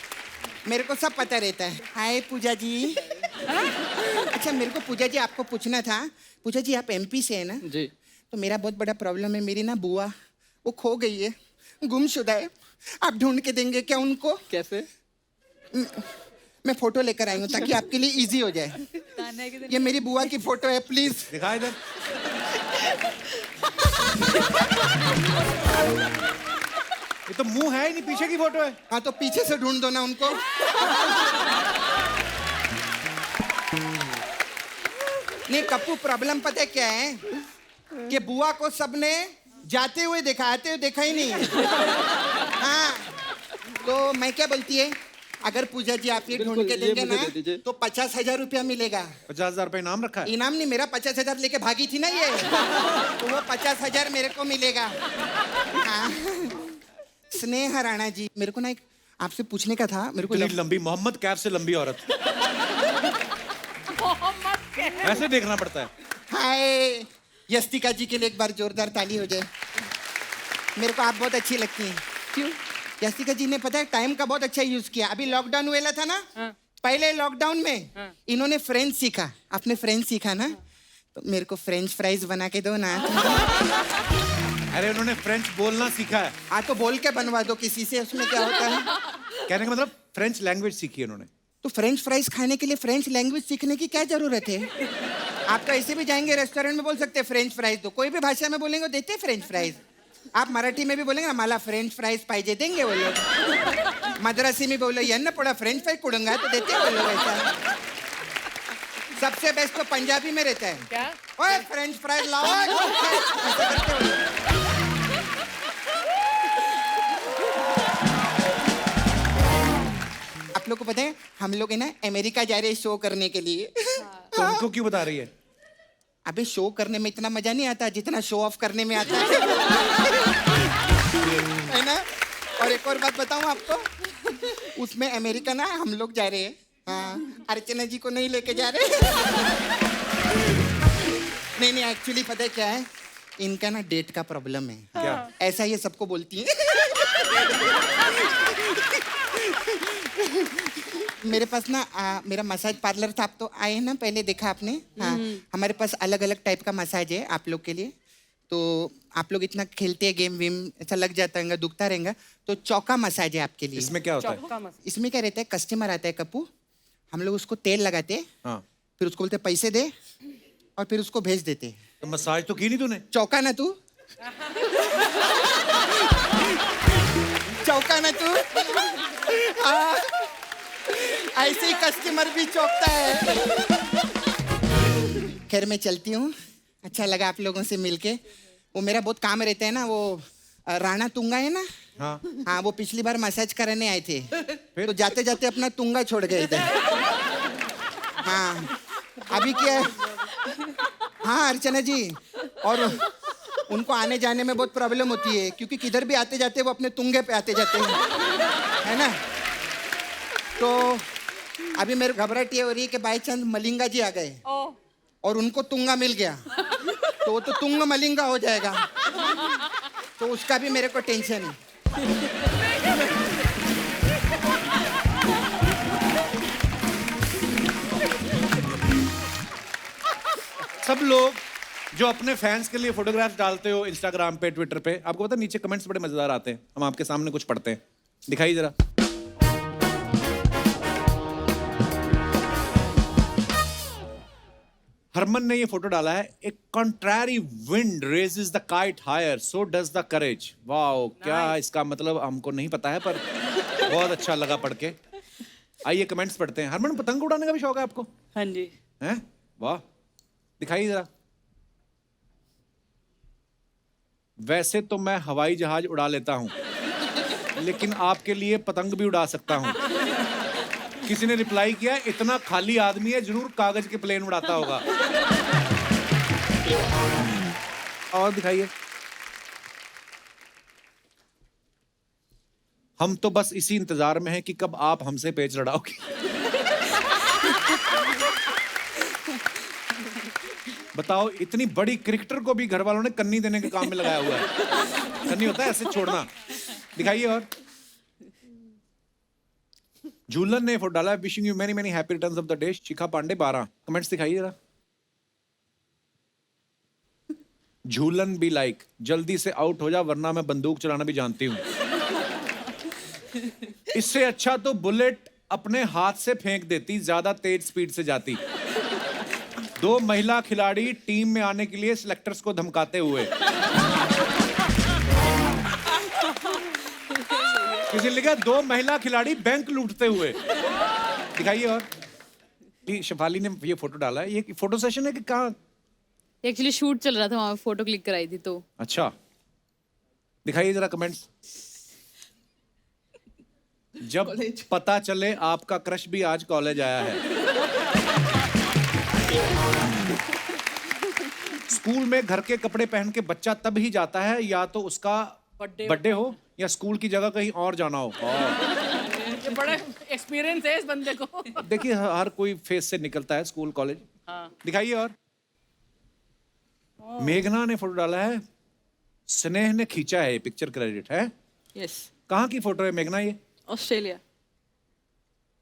मेरे को सब पता रहता है। हाय पूजा जी। अच्छा मेरे को पूजा जी आपको पूछना था। पूजा जी आप एमपी से है ना? जी। तो मेरा बहुत बड़ा प्रॉब्लम है, मेरी ना बुआ वो खो गई है, गुमशुदा है। आप ढूंढ के देंगे क्या उनको? कैसे? मैं फोटो लेकर आई हूँ ताकि आपके लिए इजी हो जाए। ये मेरी बुआ की फोटो है, प्लीज दिखा इधर। ये तो मुंह है ही नहीं, पीछे की फोटो है। हाँ तो पीछे से ढूंढ दो ना उनको। नहीं कप्पू, प्रॉब्लम पता है क्या है कि बुआ को सबने जाते हुए देखा, आते हुए देखा ही नहीं है। हाँ तो मैं क्या बोलती है, अगर पूजा जी आप ये ढूंढ के देंगे ना तो 50,000 रुपया मिलेगा। 50,000 रुपये इनाम रखा है? इनाम नहीं, मेरा 50,000 लेके भागी थी ना ये, तो वो 50,000 मेरे को मिलेगा। हाँ। स्नेहा राणा जी, मेरे को ना एक आपसे पूछने का था। मेरे को इतनी लंबी, मोहम्मद कैफ से लंबी औरत। ऐसे देखना पड़ता है। हाय, यस्तिका जी के लिए एक बार जोरदार ताली हो जाए। मेरे को आप बहुत अच्छी लगती हैं। क्यों? यस्तिका जी ने पता है टाइम का बहुत अच्छा यूज किया। अभी लॉकडाउन हुआ था ना, पहले लॉकडाउन में इन्होंने फ्रेंच सीखा। आपने फ्रेंच सीखा ना, तो मेरे को फ्रेंच फ्राइज बना के दो ना। अरे उन्होंने फ्रेंच बोलना सीखा है। हाँ तो बोल के बनवा दो किसी से, उसमें क्या होता है? कहने का मतलब फ्रेंच लैंग्वेज सीखी है उन्होंने। तो फ्रेंच फ्राइज खाने के लिए फ्रेंच लैंग्वेज सीखने की क्या जरूरत है? आप तो ऐसे भी जाएंगे रेस्टोरेंट में बोल सकते हैं फ्रेंच फ्राइज दो, कोई भी भाषा में बोलेंगे देते हैं फ्रेंच फ्राइज। आप मराठी में भी बोलेंगे ना, मला फ्रेंच फ्राइज पाहिजे, देंगे वो लोग। मद्रासी में बोलो यन्न पोड़ा फ्रेंच फ्राइज कुड़ूंगा, तो देते हैं वो लोग ऐसा। सबसे बेस्ट तो पंजाबी में रहता है, क्या? ओए फ्रेंच फ्राइज लाओ, ऐसा करते हैं वो लोग। आप लोग को पता है हम लोग है ना अमेरिका जा रहे हैं शो करने के लिए। तो उनको क्यों बता रही है? अबे शो करने में इतना मजा नहीं आता जितना शो ऑफ करने में आता है। है ना? और एक और बात बताऊं आपको, उसमें अमेरिका ना हम लोग जा रहे हैं। हाँ, अर्चना जी को नहीं लेके जा रहे। नहीं एक्चुअली पता है क्या है, इनका ना डेट का प्रॉब्लम है। क्या? ऐसा ये सबको बोलती है। मेरे पास ना मेरा मसाज पार्लर था, आप तो आए ना, पहले देखा आपने। हाँ, हमारे पास अलग अलग टाइप का मसाज है आप लोग के लिए। तो आप लोग इतना खेलते हैं गेम वेम, ऐसा लग जाता है, दुखता रहेगा, तो चौका मसाज है आपके लिए। इसमें क्या होता है? इसमें क्या रहता है, कस्टमर आता है कप्पू, हम लोग उसको तेल लगाते हैं, हाँ। फिर उसको बोलते पैसे दे, और फिर उसको भेज देते। तो मसाज तो की नहीं तूने? चौका ना तू, चौका ना तू। हाँ, ऐसे ही कस्टमर भी चौकता है। खैर मैं चलती हूँ, अच्छा लगा आप लोगों से मिलके। वो मेरा बहुत काम रहता है ना, वो राणा तुंगा है ना, हाँ वो पिछली बार मसाज कराने आए थे, तो जाते जाते अपना तुंगा छोड़ गए इधर। हाँ अभी क्या है, हाँ अर्चना जी, और उनको आने जाने में बहुत प्रॉब्लम होती है, क्योंकि किधर भी आते जाते वो अपने तुंगे पे आते जाते हैं, है ना। तो अभी मेरे घबराहट ये हो रही है कि बाई चांस मलिंगा जी आ गए और उनको तुंगा मिल गया, तो वो तो तुंग मलिंगा हो जाएगा, तो उसका भी मेरे को टेंशन है। सब लोग जो अपने फैंस के लिए फोटोग्राफ्स डालते हो इंस्टाग्राम पे, ट्विटर पे, आपको पता है नीचे कमेंट्स बड़े मजेदार आते हैं, हम आपके सामने कुछ पढ़ते हैं, दिखाइए जरा। हरमन ने ये फोटो डाला है, a contrary wind raises the kite higher, so does the courage. Wow, क्या इसका मतलब हमको नहीं पता है, पर बहुत अच्छा लगा पढ़ के। आइए कमेंट्स पढ़ते हैं। हरमन, पतंग उड़ाने का भी शौक है आपको? हाँ जी। हैं? वाह, दिखाइए जरा। वैसे तो मैं हवाई जहाज उड़ा लेता हूं, लेकिन आपके लिए पतंग भी उड़ा सकता हूं। किसी ने रिप्लाई किया, इतना खाली आदमी है, जरूर कागज के प्लेन उड़ाता होगा। और दिखाइए। हम तो बस इसी इंतजार में हैं कि कब आप हमसे पेच लड़ाओगे। बताओ, इतनी बड़ी क्रिकेटर को भी घर वालों ने कन्नी देने के काम में लगाया हुआ है। कन्नी होता है ऐसे छोड़ना। दिखाइए। और झूलन ने फोटो डाला, wishing you many many happy returns of the day, Shikha Pandey 12। Comments दिखाइए जरा। झूलन भी लाइक, जल्दी से आउट हो जा वरना मैं बंदूक चलाना भी जानती हूँ। इससे अच्छा तो बुलेट अपने हाथ से फेंक देती, ज्यादा तेज स्पीड से जाती। 2 महिला खिलाड़ी टीम में आने के लिए सिलेक्टर्स को धमकाते हुए। किसी ने लिखा 2 महिला खिलाड़ी बैंक लूटते हुए। दिखाइए। और शिफाली ने ये फोटो डाला है, ये फोटो सेशन है कि कहाँ? एक्चुअली शूट चल रहा था, वहां फोटो क्लिक कराई थी तो। अच्छा, दिखाइए जरा कमेंट्स। जब पता चले आपका क्रश भी आज कॉलेज आया है। स्कूल में घर के कपड़े पहन के बच्चा तब ही जाता है या तो उसका बर्थडे हो या स्कूल की जगह कहीं और जाना हो। ये बड़ा एक्सपीरियंस है इस बंदे को। देखिए, हर कोई फेस से निकलता है, स्कूल कॉलेज। दिखाइए। और मेघना ने फोटो डाला है, स्नेह ने खींचा है, पिक्चर क्रेडिट है। Yes. कहाँ की फोटो है मेघना ये? ऑस्ट्रेलिया।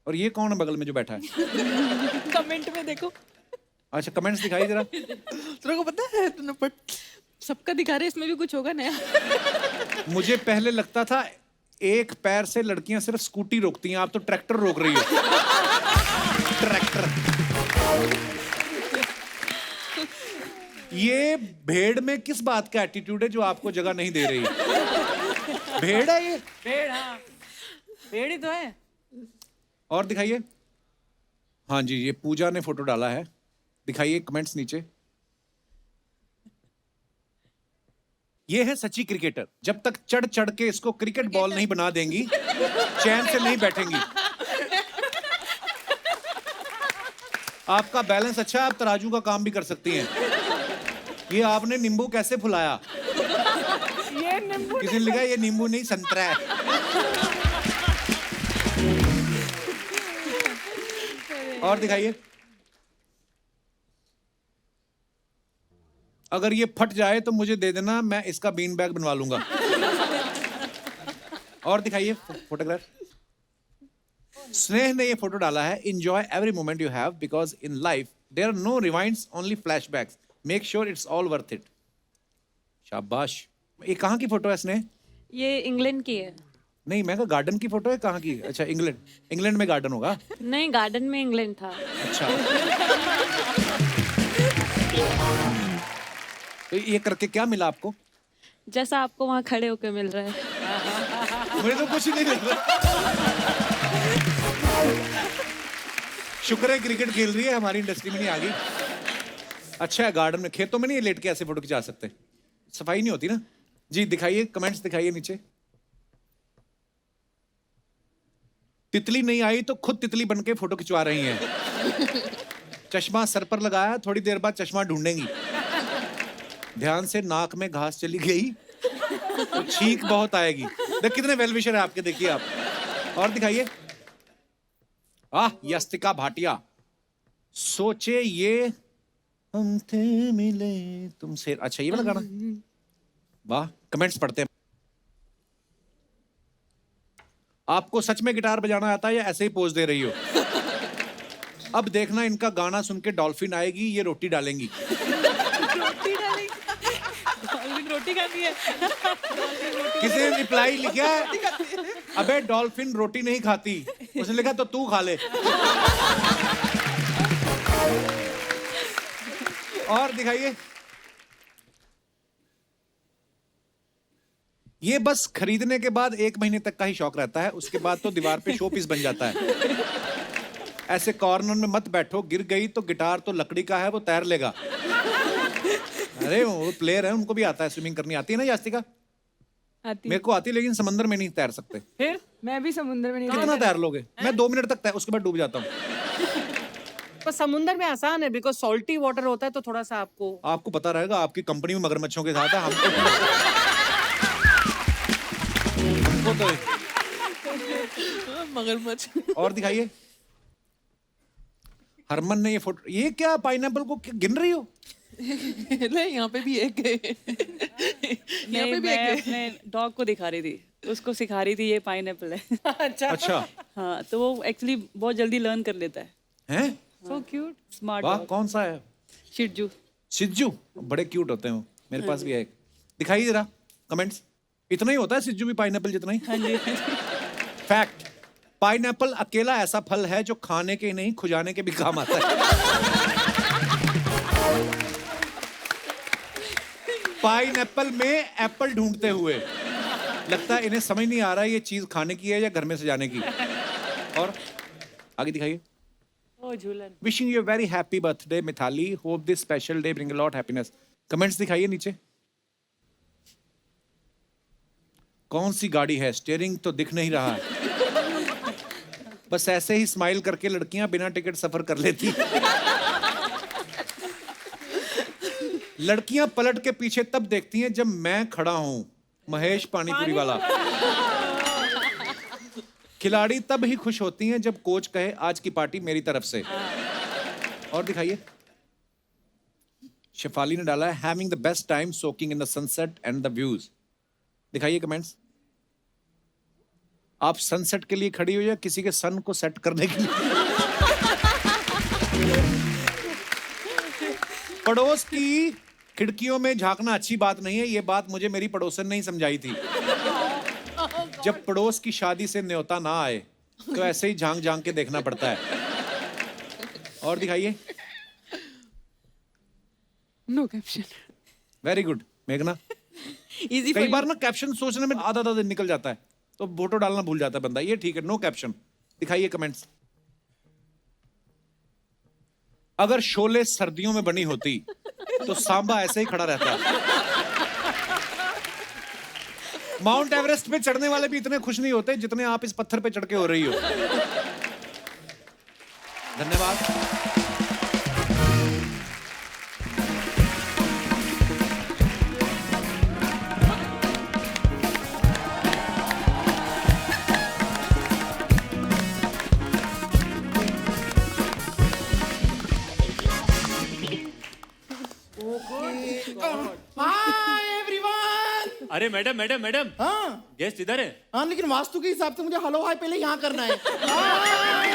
और ये कौन है बगल में जो बैठा है? कमेंट में देखो। अच्छा, कमेंट्स दिखाइए जरा। तेरे को पता है, तूने बट सबका दिखा रहे, इसमें भी कुछ होगा नया। मुझे पहले लगता था एक पैर से लड़कियां सिर्फ स्कूटी रोकती हैं, आप तो ट्रैक्टर रोक रही हो। ट्रैक्टर। ये भेड़ में किस बात का एटीट्यूड है जो आपको जगह नहीं दे रही? भेड़ है ये? भेड़, हाँ, भेड़ ही तो है। और दिखाइए। हाँ जी, ये पूजा ने फोटो डाला है, दिखाइए कमेंट्स नीचे। ये है सच्ची क्रिकेटर, जब तक चढ़ चढ़ के इसको क्रिकेट बॉल नहीं बना देंगी, चैन से नहीं बैठेंगी। आपका बैलेंस अच्छा है, आप तराजू का काम भी कर सकती हैं। ये आपने नींबू कैसे फुलाया? ये नींबू किसी ने लिखा ये नींबू नहीं संतरा है। और दिखाइए। अगर ये फट जाए तो मुझे दे देना, मैं इसका बीन बैग बनवा लूंगा। और दिखाइए फोटोग्राफ। स्नेह ने ये फोटो डाला है, enjoy every moment you have because in life there are no rewinds, only flashbacks, make sure it's all worth it. शाबाश। ये कहाँ की फोटो है स्नेह? ये इंग्लैंड की है। नहीं, मैं कहा गार्डन की फोटो है, कहाँ की? अच्छा, इंग्लैंड। इंग्लैंड में गार्डन होगा। नहीं, गार्डन में इंग्लैंड था। अच्छा। तो ये करके क्या मिला आपको? जैसा आपको वहाँ खड़े होकर मिल रहा है। मुझे तो कुछ नहीं मिल रहा। शुक्र है क्रिकेट खेल रही है, हमारी इंडस्ट्री में नहीं आ गई। अच्छा है, गार्डन में, खेतों में नहीं लेट के ऐसे फोटो खिंचा सकते, सफाई नहीं होती ना। जी दिखाइए, कमेंट्स दिखाइए नीचे। तितली नहीं आई तो खुद तितली बन के फोटो खिंचवा रही हैं। चश्मा सर पर लगाया, थोड़ी देर बाद चश्मा ढूंढेंगी। ध्यान से नाक में घास चली गई तो छींक बहुत आएगी। देख कितने वेल विशर है आपके, देखिए आप। और दिखाइए। यस्तिका भाटिया, सोचे ये हम थे मिले तुमसे। अच्छा, ये वाला गाना। वाह, कमेंट्स पढ़ते हैं। आपको सच में गिटार बजाना आता है या ऐसे ही पोज दे रही हो? अब देखना, इनका गाना सुन के डॉल्फिन आएगी, ये रोटी डालेंगी। रोटी डालेंगी। रोटी खानी है। किसी ने रिप्लाई लिखा है, अबे डॉल्फिन रोटी नहीं खाती, उसने लिखा तो तू खा ले। और दिखाइए, ये बस खरीदने के बाद 1 महीने तक का ही शौक रहता है, उसके बाद तो दीवार पे शो पीस बन जाता है। ऐसे कॉर्नर में मत बैठो, गिर गई तो गिटार तो लकड़ी का है, वो तैर लेगा। अरे वो प्लेयर है, उनको भी आता है, स्विमिंग करनी आती है ना यास्तिका? आती मेरे को आती है, लेकिन समंदर में नहीं तैर सकते। फिर मैं भी समुद्र में नहीं कितना तैर लोगे? मैं 2 मिनट तक तैर, उसके बाद डूब जाता हूँ। पर समुंदर में आसान है, बिकॉज सॉल्टी वाटर होता है, तो थोड़ा सा आपको पता रहेगा, आपकी कंपनी में मगरमच्छों के साथ है, हमको तो। मगरमच्छ। और दिखाइए, हरमन ने ये फोटो, ये क्या पाइनएप्पल को गिन रही हो? नहीं, यहाँ पे भी एक है। यहाँ पे भी मैं एक है। अपने डॉग को दिखा रही थी, उसको सिखा रही थी ये पाइनएप्पल है। अच्छा, हाँ, तो वो एक्चुअली बहुत जल्दी लर्न कर लेता है। हैं? सो क्यूट, स्मार्ट वाह, डॉग। कौन सा है? शिजू। सिज्जू, बड़े क्यूट होते हैं वो, मेरे पास भी है एक। दिखाइए जरा कमेंट्स। इतना ही होता है सिज्जू भी पाइनएप्पल जितना ही? हाँ जी। फैक्ट, पाइनएप्पल अकेला ऐसा फल है जो खाने के ही नहीं, खुजाने के भी काम आता है। पाइनएप्पल में एप्पल ढूंढते हुए, लगता है इन्हें समझ नहीं आ रहा है ये चीज खाने की है या घर में सजाने की। और आगे दिखाइए। ओ Jhulan. Wishing you very happy birthday Mithali, hope this special day bring a lot happiness. Comments दिखाइए नीचे। कौन सी गाड़ी है? स्टीयरिंग तो दिख नहीं रहा है। बस ऐसे ही स्माइल करके लड़कियां बिना टिकट सफर कर लेती। लड़कियां पलट के पीछे तब देखती हैं जब मैं खड़ा हूं। महेश पानीपुरी वाला। खिलाड़ी तब ही खुश होती हैं जब कोच कहे आज की पार्टी मेरी तरफ से। और दिखाइए, शेफाली ने डाला है having the best time soaking in the sunset and the views. दिखाइए कमेंट्स। आप सनसेट के लिए खड़ी हो या किसी के सन को सेट करने के लिए? पड़ोस की खिड़कियों में झांकना अच्छी बात नहीं है, ये बात मुझे मेरी पड़ोसन ने ही समझाई थी। जब पड़ोस की शादी से न्योता ना आए तो ऐसे ही झांक झांक के देखना पड़ता है। और दिखाइए। No caption. वेरी गुड मेघना। इजी कई बार ना कैप्शन सोचने में आधा दिन निकल जाता है, तो फोटो डालना भूल जाता है बंदा। ये ठीक है, नो कैप्शन। दिखाइए कमेंट्स। अगर शोले सर्दियों में बनी होती तो सांबा ऐसे ही खड़ा रहता। माउंट एवरेस्ट पे चढ़ने वाले भी इतने खुश नहीं होते जितने आप इस पत्थर पे चढ़ के हो रही हो। धन्यवाद। Hi everyone. अरे मैडम मैडम मैडम, हाँ गेस्ट इधर है। हाँ, लेकिन वास्तु के हिसाब से मुझे हेलो हाय पहले यहाँ करना है। हाय।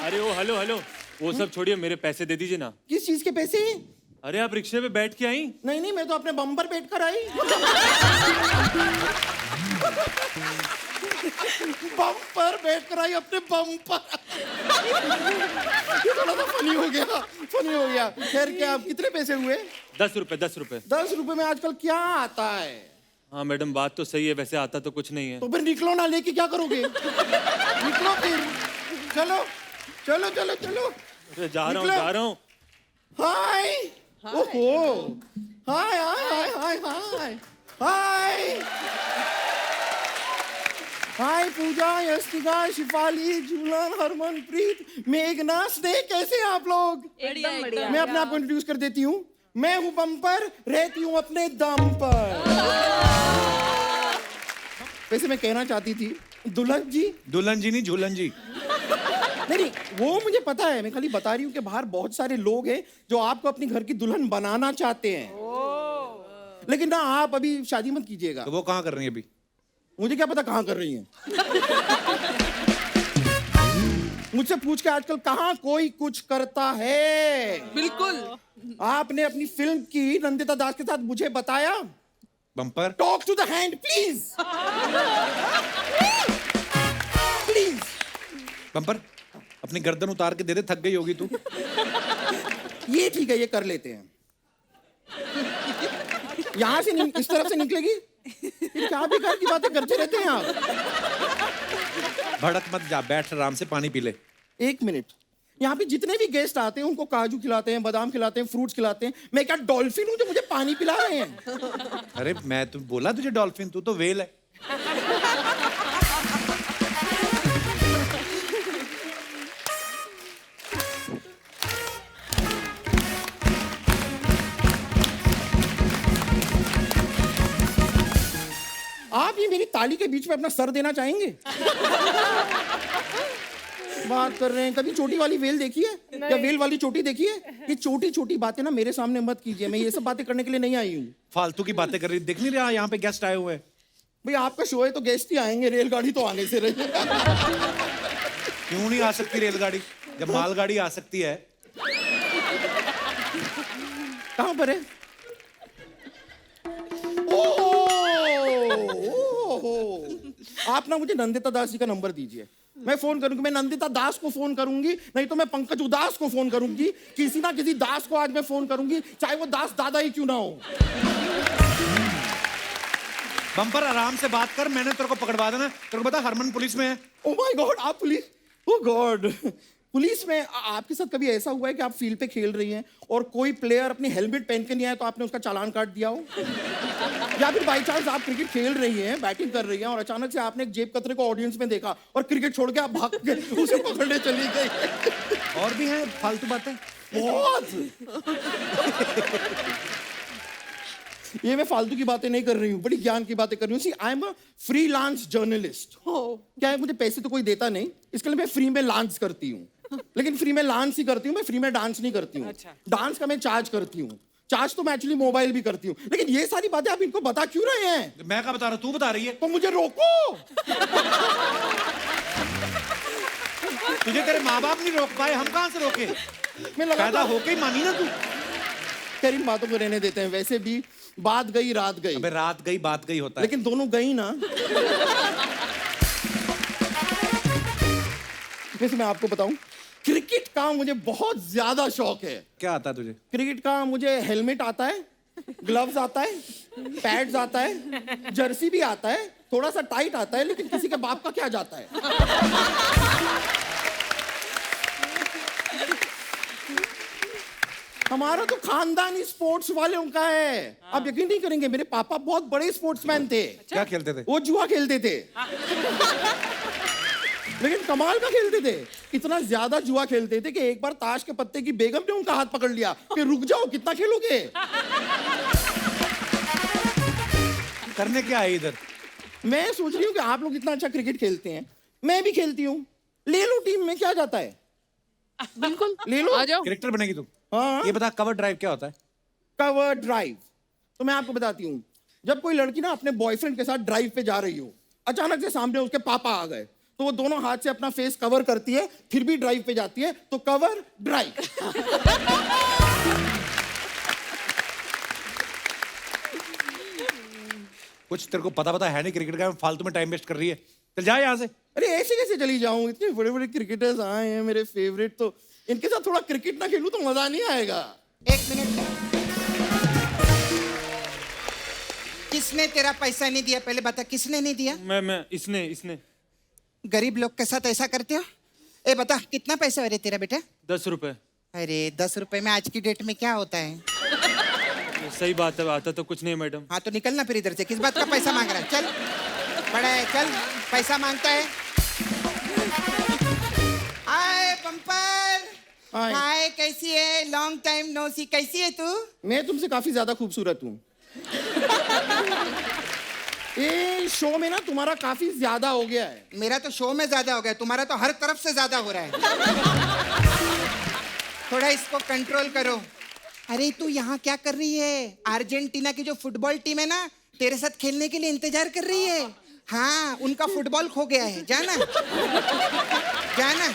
अरे वो हेलो हेलो, वो सब छोड़िए, मेरे पैसे दे दीजिए ना। किस चीज के पैसे? अरे आप रिक्शे पे बैठ के आई? नहीं नहीं, मैं तो अपने बम पर बैठ कर आई। बम पर बैठ कर आई, अपने बम पर। ये थोड़ा सा फनी हो गया, फनी हो गया। खैर, क्या आप कितने पैसे हुए? 10 रुपए 10 रुपए। 10 रुपए में आजकल क्या आता है? हाँ मैडम, बात तो सही है, वैसे आता तो कुछ नहीं है। तो फिर निकलो ना, लेके क्या करोगे? निकलो फिर, चलो चलो चलो चलो। अरे जा रहा हूँ निकलो। जा रहा हूँ। हाय। ओहो, हाय हाय हाय हाय हाय हाय हाय। पूजा, यस्तिका, शिफाली, झूलन, हरमनप्रीत, मेघना, स्नेह, कैसे हैं आप लोग? एकदम बढ़िया। मैं अपने आप को इंट्रोड्यूस कर देती हूँ। मैं हूँ बम पर, रहती हूँ अपने दम पर। वैसे मैं कहना चाहती थी दुल्हन जी। दुल्हन जी नहीं, झूलन जी। नहीं, वो मुझे पता है, मैं खाली बता रही हूँ कि बाहर बहुत सारे लोग हैं जो आपको अपनी घर की दुल्हन बनाना चाहते हैं। लेकिन ना, आप अभी शादी मत कीजिएगा। तो वो कहाँ कर रही है अभी? मुझे क्या पता कहाँ कर रही हैं। मुझसे पूछ के आजकल कहाँ कोई कुछ करता है। बिल्कुल। आपने अपनी फिल्म की नंदिता दास के साथ मुझे बताया, bumper talk to the hand please please. Bumper अपनी गर्दन उतार के दे दे, थक गई होगी तू। ये ठीक है, ये कर लेते हैं। यहां से इस तरफ से निकलेगी। ये क्या बेकार की बातें करते रहते हैं आप। भड़क मत जा, बैठ आराम से, पानी पी ले। 1 मिनट, यहाँ पे जितने भी गेस्ट आते हैं उनको काजू खिलाते हैं, बादाम खिलाते हैं, फ्रूट्स खिलाते हैं। मैं क्या डॉल्फिन हूँ जो मुझे पानी पिला रहे हैं? अरे मैं तो बोला तुझे डॉल्फिन, तू तो वेल है। आप ये मेरी ताली के बीच में अपना सर देना चाहेंगे? बात कर रहे हैं, कभी चोटी वाली वेल देखी है या वेल वाली चोटी देखी है? ये छोटी छोटी बातें ना मेरे सामने मत कीजिए, मैं ये सब बातें करने के लिए नहीं आई हूँ। फालतू की बातें कर रही, देख नहीं रहा यहाँ पे गेस्ट आए हुए हैं। भाई आपका शो है तो गेस्ट ही आएंगे, रेलगाड़ी तो आने से रही। क्यों नहीं आ सकती रेलगाड़ी, जब मालगाड़ी आ सकती है? कहाँ पर है? आप ना मुझे नंदिता दास जी का नंबर दीजिए, मैं फोन करूंगी। मैं नंदिता दास को फोन करूंगी, नहीं तो मैं पंकज उदास को फोन करूंगी। किसी ना किसी दास को आज मैं फोन करूंगी, चाहे वो दास दादा ही क्यों ना हो। बम्पर आराम से बात कर, मैंने तेरे को पकड़वा देना। तेरे को पता हरमन पुलिस में है। ओह माय गॉड, आप पुलिस? ओह गॉड, पुलिस में? आपके साथ कभी ऐसा हुआ है कि आप फील्ड पे खेल रही हैं और कोई प्लेयर अपनी हेलमेट पहन के नहीं आया तो आपने उसका चालान काट दिया हो? या फिर बाई चांस आप क्रिकेट खेल रही हैं, बैटिंग कर रही हैं और अचानक से आपने एक जेब कतरे को ऑडियंस में देखा और क्रिकेट छोड़ के आप भाग के उसे पकड़ने चली गई? और भी हैं फालतू बातें बहुत। ये मैं फालतू की बातें नहीं कर रही हूँ, बड़ी ज्ञान की बातें कर रही हूँ। See I am a freelance journalist. क्या है, मुझे पैसे तो कोई देता नहीं, इसके लिए मैं फ्री में लांच करती हूँ। लेकिन फ्री में लांच ही करती हूँ, मैं फ्री में डांस नहीं करती हूँ। अच्छा। डांस का मैं चार्ज करती हूँ, चार्ज तो मैं एक्चुअली मोबाइल भी करती हूँ। लेकिन ये सारी बातें आप इनको बता क्यों रहे हैं? मैं क्या बता रहा हूँ, तू बता रही है। तो मुझे रोको। तुझे तेरे माँ बाप नहीं रोक पाए, हम कहाँ से रोके? मैं लगा पैदा होके ही मानी ना तू। खैर इन बातों को रहने देते हैं, वैसे भी बात गई रात गई। अबे रात गई बात गई होता है। लेकिन दोनों गई ना। वैसे मैं आपको बताऊं, क्रिकेट का मुझे बहुत ज्यादा शौक है। क्या आता है तुझे? क्रिकेट का मुझे हेलमेट आता है, ग्लव्स आता है, पैड्स आता है, जर्सी भी आता है, थोड़ा सा टाइट आता है, लेकिन किसी के बाप का क्या जाता है। हमारा तो खानदानी स्पोर्ट्स वालों का है। आप यकीन नहीं करेंगे, मेरे पापा बहुत बड़े स्पोर्ट्समैन थे। क्या खेलते थे? वो जुआ खेलते थे। लेकिन कमाल का खेलते थे, इतना ज्यादा जुआ खेलते थे कि एक बार ताश के पत्ते की बेगम ने उनका हाथ पकड़ लिया कि रुक जाओ, कितना खेलोगे? करने क्या है इधर? मैं सोच रही हूँ कि आप लोग इतना अच्छा क्रिकेट खेलते हैं, मैं भी खेलती हूँ, ले लो टीम में, क्या जाता है? बिल्कुल, ले लो, आ जाओ। क्रिकेटर बनेगी तू? हाँ। ये बता कवर ड्राइव क्या होता है? कवर ड्राइव तो मैं आपको बताती हूँ। जब कोई लड़की ना अपने बॉयफ्रेंड के साथ ड्राइव पे जा रही हो, अचानक से सामने उसके पापा आ गए, तो वो दोनों हाथ से अपना फेस कवर करती है, फिर भी ड्राइव पे जाती है, तो कवर ड्राइव। कुछ तेरे को पता है नहीं क्रिकेट का, फालतू में टाइम वेस्ट कर रही है। चल जा यहाँ से। अरे ऐसे कैसे चली जाऊं? इतने बड़े बड़े क्रिकेटर्स आए हैं मेरे फेवरेट, तो इनके साथ थोड़ा क्रिकेट ना खेलूं तो मजा नहीं आएगा। 1 मिनट, किसने तेरा पैसा नहीं दिया? पहले बता, किसने नहीं दिया? मैं इसने गरीब लोग के साथ ऐसा करते हो? ए बता, कितना पैसा है रे तेरा बेटा? 10 रुपए। अरे 10 रुपए में आज की डेट में क्या होता है? सही बात है, आता तो कुछ नहीं मैडम। हाँ तो निकलना फिर इधर से, किस बात का पैसा मांग रहा है? चल बड़ा है, चल पैसा मांगता है। हाय पंपर, हाय। हाय कैसी है? लॉन्ग टाइम नो सी, कैसी है तू? मैं तुमसे काफी ज्यादा खूबसूरत हूँ। ये शो में ना तुम्हारा काफी ज्यादा हो गया है। मेरा तो शो में ज्यादा हो गया, तुम्हारा तो हर तरफ से ज्यादा हो रहा है। थोड़ा इसको कंट्रोल करो। अरे तू यहाँ क्या कर रही है? अर्जेंटीना की जो फुटबॉल टीम है ना, तेरे साथ खेलने के लिए इंतजार कर रही है। हाँ, उनका फुटबॉल खो गया है, जाना जाना।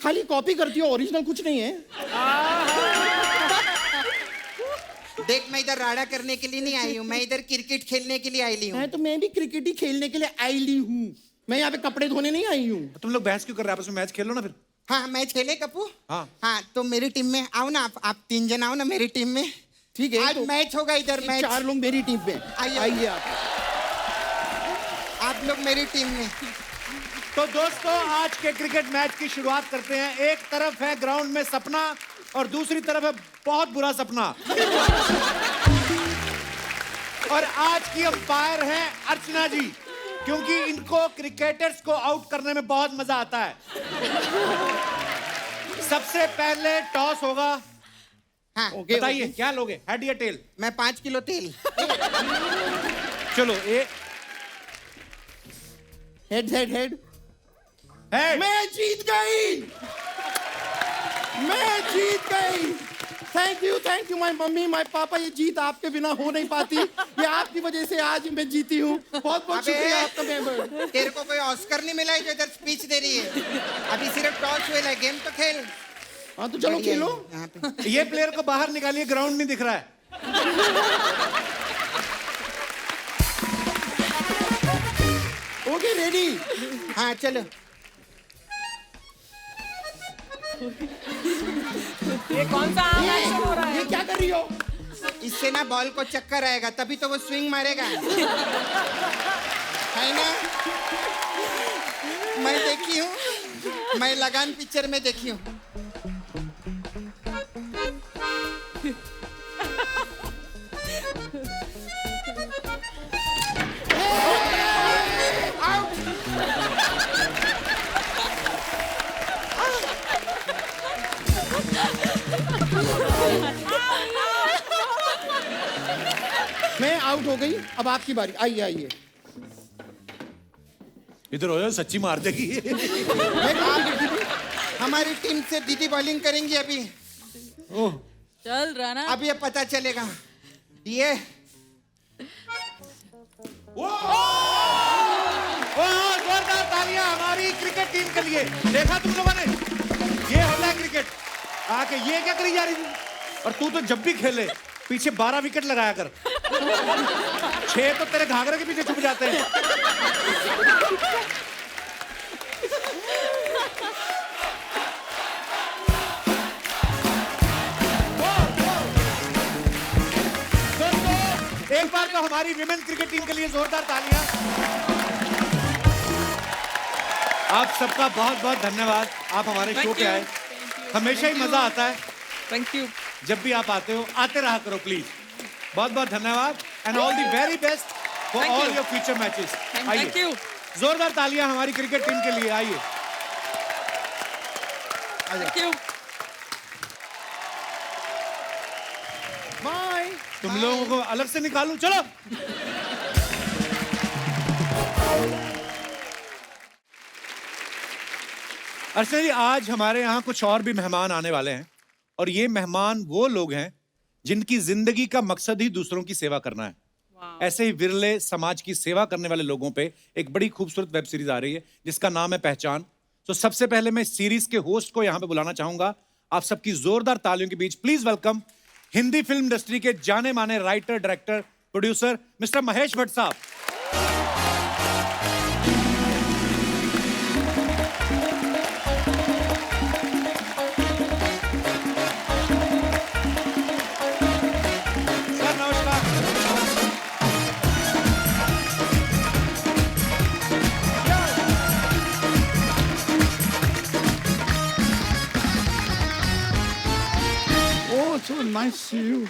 खाली कॉपी करती हो, ओरिजिनल कुछ नहीं है। देख, मैं इधर राड़ा करने के लिए नहीं आई हूँ, मैं इधर क्रिकेट खेलने के लिए आई हूँ। तो मैं भी क्रिकेट ही खेलने के लिए आई ली हूँ, मैं यहाँ पे कपड़े धोने नहीं आई हूँ। तुम लोग बहस क्यों कर रहे हैं आपस में? मैच खेल लो ना फिर। हाँ, मैच खेले कपूर? हाँ। हाँ, तो मेरी टीम में आओ ना, आप 3 जन आओ ना मेरी टीम में। ठीक है, आज तो मैच होगा इधर, मैच। 4 लोग मेरी टीम में। आइए। आइए आप लोग मेरी टीम में। तो दोस्तों, आज के क्रिकेट मैच की शुरुआत करते हैं। एक तरफ है ग्राउंड में सपना और दूसरी तरफ है बहुत बुरा सपना। और आज की अंपायर हैं अर्चना जी, क्योंकि इनको क्रिकेटर्स को आउट करने में बहुत मजा आता है। सबसे पहले टॉस होगा। हाँ, बताइए क्या लोगे, हेड या टेल? मैं 5 किलो तेल। चलो, हेड हेड हेड। हेड। मैं जीत गई, मैं जीत गई। Thank you my mummy, my पापा। ये जीत आपके बिना हो नहीं पाती, ये आपकी वजह से आज मैं जीती हूँ। बहुत बहुत शुक्रिया आपका मेंबर। तेरे को कोई ऑस्कर नहीं मिला है जो इधर स्पीच दे रही है? अभी सिर्फ टॉस हुआ है, गेम तो खेल। हाँ तो चलो खेलो। यहाँ पे ये प्लेयर को बाहर निकालिए, ग्राउंड नहीं दिख रहा है। Okay, ready? हाँ, चलो। ये कौन सा एक्शन हो रहा है? ये क्या कर रही हो? इससे ना बॉल को चक्कर आएगा, तभी तो वो स्विंग मारेगा, है ना? मैं देखी हूँ, मैं लगान पिक्चर में देखी हूँ। मैं आउट हो गई, अब आपकी बारी। आइए आइए। इधर हो जाओ, सच्ची मार देगी। हमारी टीम से दीदी बॉलिंग करेंगी अभी। चल राणा। अब ये पता चलेगा। ये जोरदार तालियां हमारी क्रिकेट टीम के लिए। देखा तुम लोगों ने, ये होता है क्रिकेट। आके ये क्या करी जा रही थी? और तू तो जब भी खेले पीछे 12 विकेट लगाया कर। 6 तो तेरे घाघरे के पीछे छुप जाते हैं। दोस्तों, एक बार तो हमारी विमेन क्रिकेट टीम के लिए जोरदार तालियां। आप सबका बहुत बहुत धन्यवाद, आप हमारे शो पे आए। हमेशा ही मजा आता है। Thank you. जब भी आप आते हो, आते रहा करो प्लीज। बहुत बहुत धन्यवाद and all the very best for Thank all you. Your future matches. Thank you. जोरदार तालियां हमारी क्रिकेट टीम के लिए। आइए। Thank you. बाय। तुम लोगों को अलग से निकालूं? चलो। अर्चना जी, आज हमारे यहाँ कुछ और भी मेहमान आने वाले हैं, और ये मेहमान वो लोग हैं जिनकी जिंदगी का मकसद ही दूसरों की सेवा करना है। ऐसे ही विरले समाज की सेवा करने वाले लोगों पे एक बड़ी खूबसूरत वेब सीरीज आ रही है जिसका नाम है पहचान। तो सबसे पहले मैं इस सीरीज के होस्ट को यहाँ पे बुलाना चाहूंगा। आप सबकी जोरदार तालियों के बीच please welcome Hindi film industry के जाने माने writer, director, producer mister Mahesh Bhatt साहब। सर नमस्कार। Oh, so nice to see you.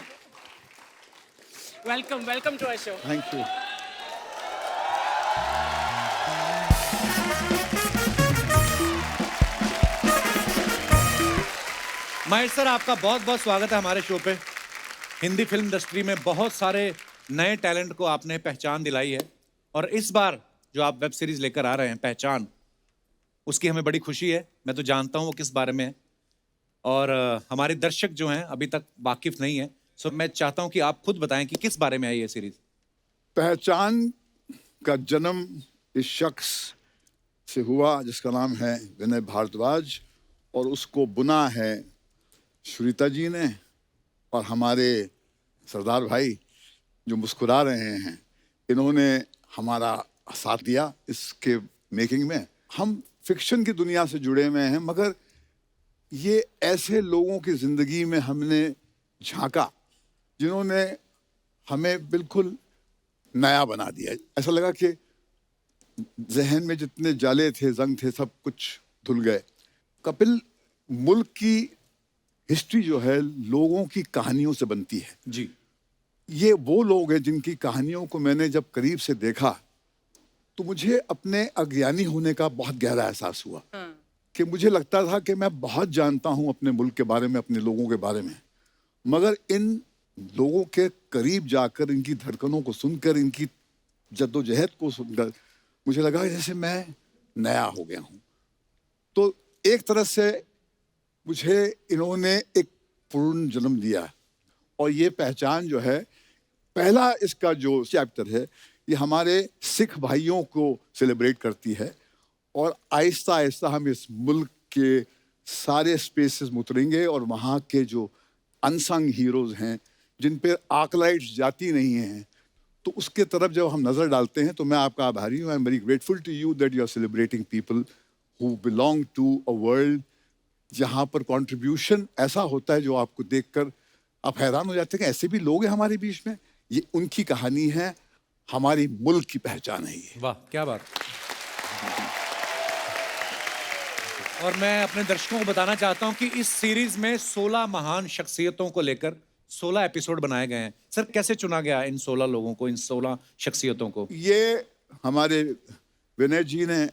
Welcome to our show. Thank you. Mahesh sir, आपका बहुत बहुत स्वागत है हमारे शो पे। हिंदी फिल्म इंडस्ट्री में बहुत सारे नए टैलेंट को आपने पहचान दिलाई है, और इस बार जो आप वेब सीरीज लेकर आ रहे हैं पहचान, उसकी हमें बड़ी खुशी है। मैं तो जानता हूँ वो किस बारे में है, और हमारे दर्शक जो हैं अभी तक वाकिफ नहीं है। सो मैं चाहता हूँ कि आप खुद बताएं कि किस बारे में है ये सीरीज। पहचान का जन्म इस शख्स से हुआ जिसका नाम है विनय भारद्वाज, और उसको बुना है श्रीता जी ने और हमारे सरदार भाई जो मुस्कुरा रहे हैं, इन्होंने हमारा साथ दिया इसके मेकिंग में। हम फिक्शन की दुनिया से जुड़े हुए हैं, मगर ये ऐसे लोगों की जिंदगी में हमने झांका जिन्होंने हमें बिल्कुल नया बना दिया। ऐसा लगा कि जहन में जितने जाले थे, जंग थे, सब कुछ धुल गए। कपिल, मुल्क की हिस्ट्री जो है लोगों की कहानियों से बनती है जी। ये वो लोग हैं जिनकी कहानियों को मैंने जब करीब से देखा तो मुझे अपने अज्ञानी होने का बहुत गहरा एहसास हुआ कि मुझे लगता था कि मैं बहुत जानता हूं अपने मुल्क के बारे में, अपने लोगों के बारे में, मगर इन लोगों के करीब जाकर, इनकी धड़कनों को सुनकर, इनकी जद्दोजहद को सुनकर मुझे लगा जैसे मैं नया हो गया हूं। तो एक तरह से मुझे इन्होंने एक पूर्ण जन्म दिया और ये पहचान जो है, पहला इसका जो चैप्टर है ये हमारे सिख भाइयों को सेलिब्रेट करती है और आहिस्ता आहिस्ता हम इस मुल्क के सारे स्पेसेस में उतरेंगे और वहाँ के जो अनसंग हीरोज हैं जिन पे आर्कलाइट्स जाती नहीं हैं, तो उसके तरफ जब हम नज़र डालते हैं तो मैं आपका आभारी हूँ। I am very grateful to you that you are celebrating people who belong to a world जहाँ पर कंट्रीब्यूशन ऐसा होता है जो आपको देखकर आप हैरान हो जाते हैं कि ऐसे भी लोग हैं हमारे बीच में। ये उनकी कहानी है, हमारी मुल्क की पहचान है ये। वाह, क्या बात। और मैं अपने दर्शकों को बताना चाहता हूं कि इस सीरीज में 16 महान शख्सियतों को लेकर 16 एपिसोड बनाए गए हैं। सर, कैसे चुना गया इन 16 लोगों को, इन 16 शख्सियतों को? ये हमारे विनय जी ने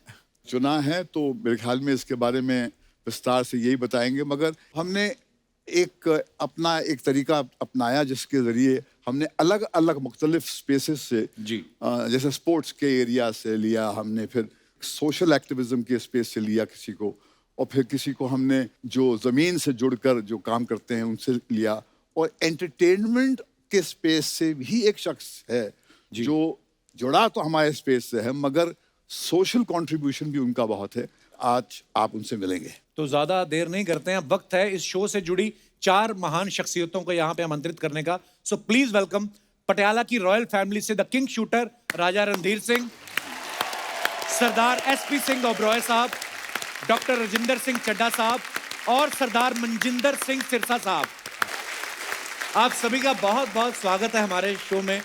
चुना है, तो मेरे ख्याल में इसके बारे में विस्तार से यही बताएंगे, मगर हमने एक अपना एक तरीका अपनाया जिसके ज़रिए हमने अलग अलग मुख्तलिफ स्पेसेस से जी, जैसे स्पोर्ट्स के एरिया से लिया हमने, फिर सोशल एक्टिविज्म के स्पेस से लिया किसी को, और फिर किसी को हमने जो ज़मीन से जुड़कर जो काम करते हैं उनसे लिया, और एंटरटेनमेंट के स्पेस से भी एक शख्स है जो जुड़ा तो हमारे स्पेस से है मगर सोशल कंट्रीब्यूशन भी उनका बहुत है। आज आप उनसे मिलेंगे। तो ज्यादा देर नहीं करते हैं, वक्त है इस शो से जुड़ी 4 महान शख्सियतों को यहाँ पे आमंत्रित करने का। सो प्लीज वेलकम पटियाला की रॉयल फैमिली से the king shooter Raja Randhir Singh, Sardar SP Singh Oberoi साहब, डॉक्टर राजिंदर सिंह चड्ढा साहब और सरदार मनजिंदर सिंह सिरसा साहब। आप सभी का बहुत बहुत स्वागत है हमारे शो में,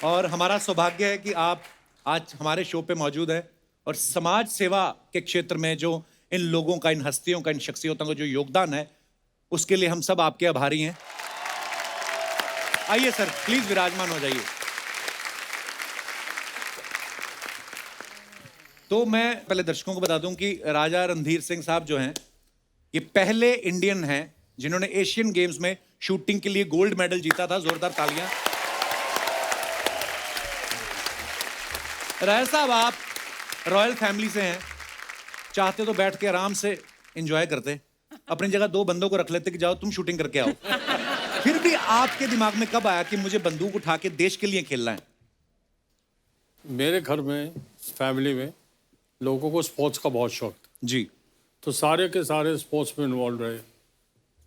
और हमारा सौभाग्य है कि आप आज हमारे शो पे मौजूद हैं। और समाज सेवा के क्षेत्र में जो इन लोगों का, इन हस्तियों का, इन शख्सियतों का जो योगदान है, उसके लिए हम सब आपके आभारी हैं। आइए सर, प्लीज विराजमान हो जाइए। तो मैं पहले दर्शकों को बता दूं कि राजा रणधीर सिंह साहब जो हैं, ये पहले इंडियन हैं जिन्होंने एशियन गेम्स में शूटिंग के लिए गोल्ड मेडल जीता था। जोरदार तालियां। राय साहब, आप रॉयल फैमिली से हैं, चाहते तो बैठ के आराम से एंजॉय करते, अपनी जगह 2 बंदों को रख लेते कि जाओ तुम शूटिंग करके आओ। फिर भी आपके दिमाग में कब आया कि मुझे बंदूक उठा के देश के लिए खेलना है? मेरे घर में, फैमिली में लोगों को स्पोर्ट्स का बहुत शौक था जी, तो सारे के सारे स्पोर्ट्स में इन्वॉल्व रहे।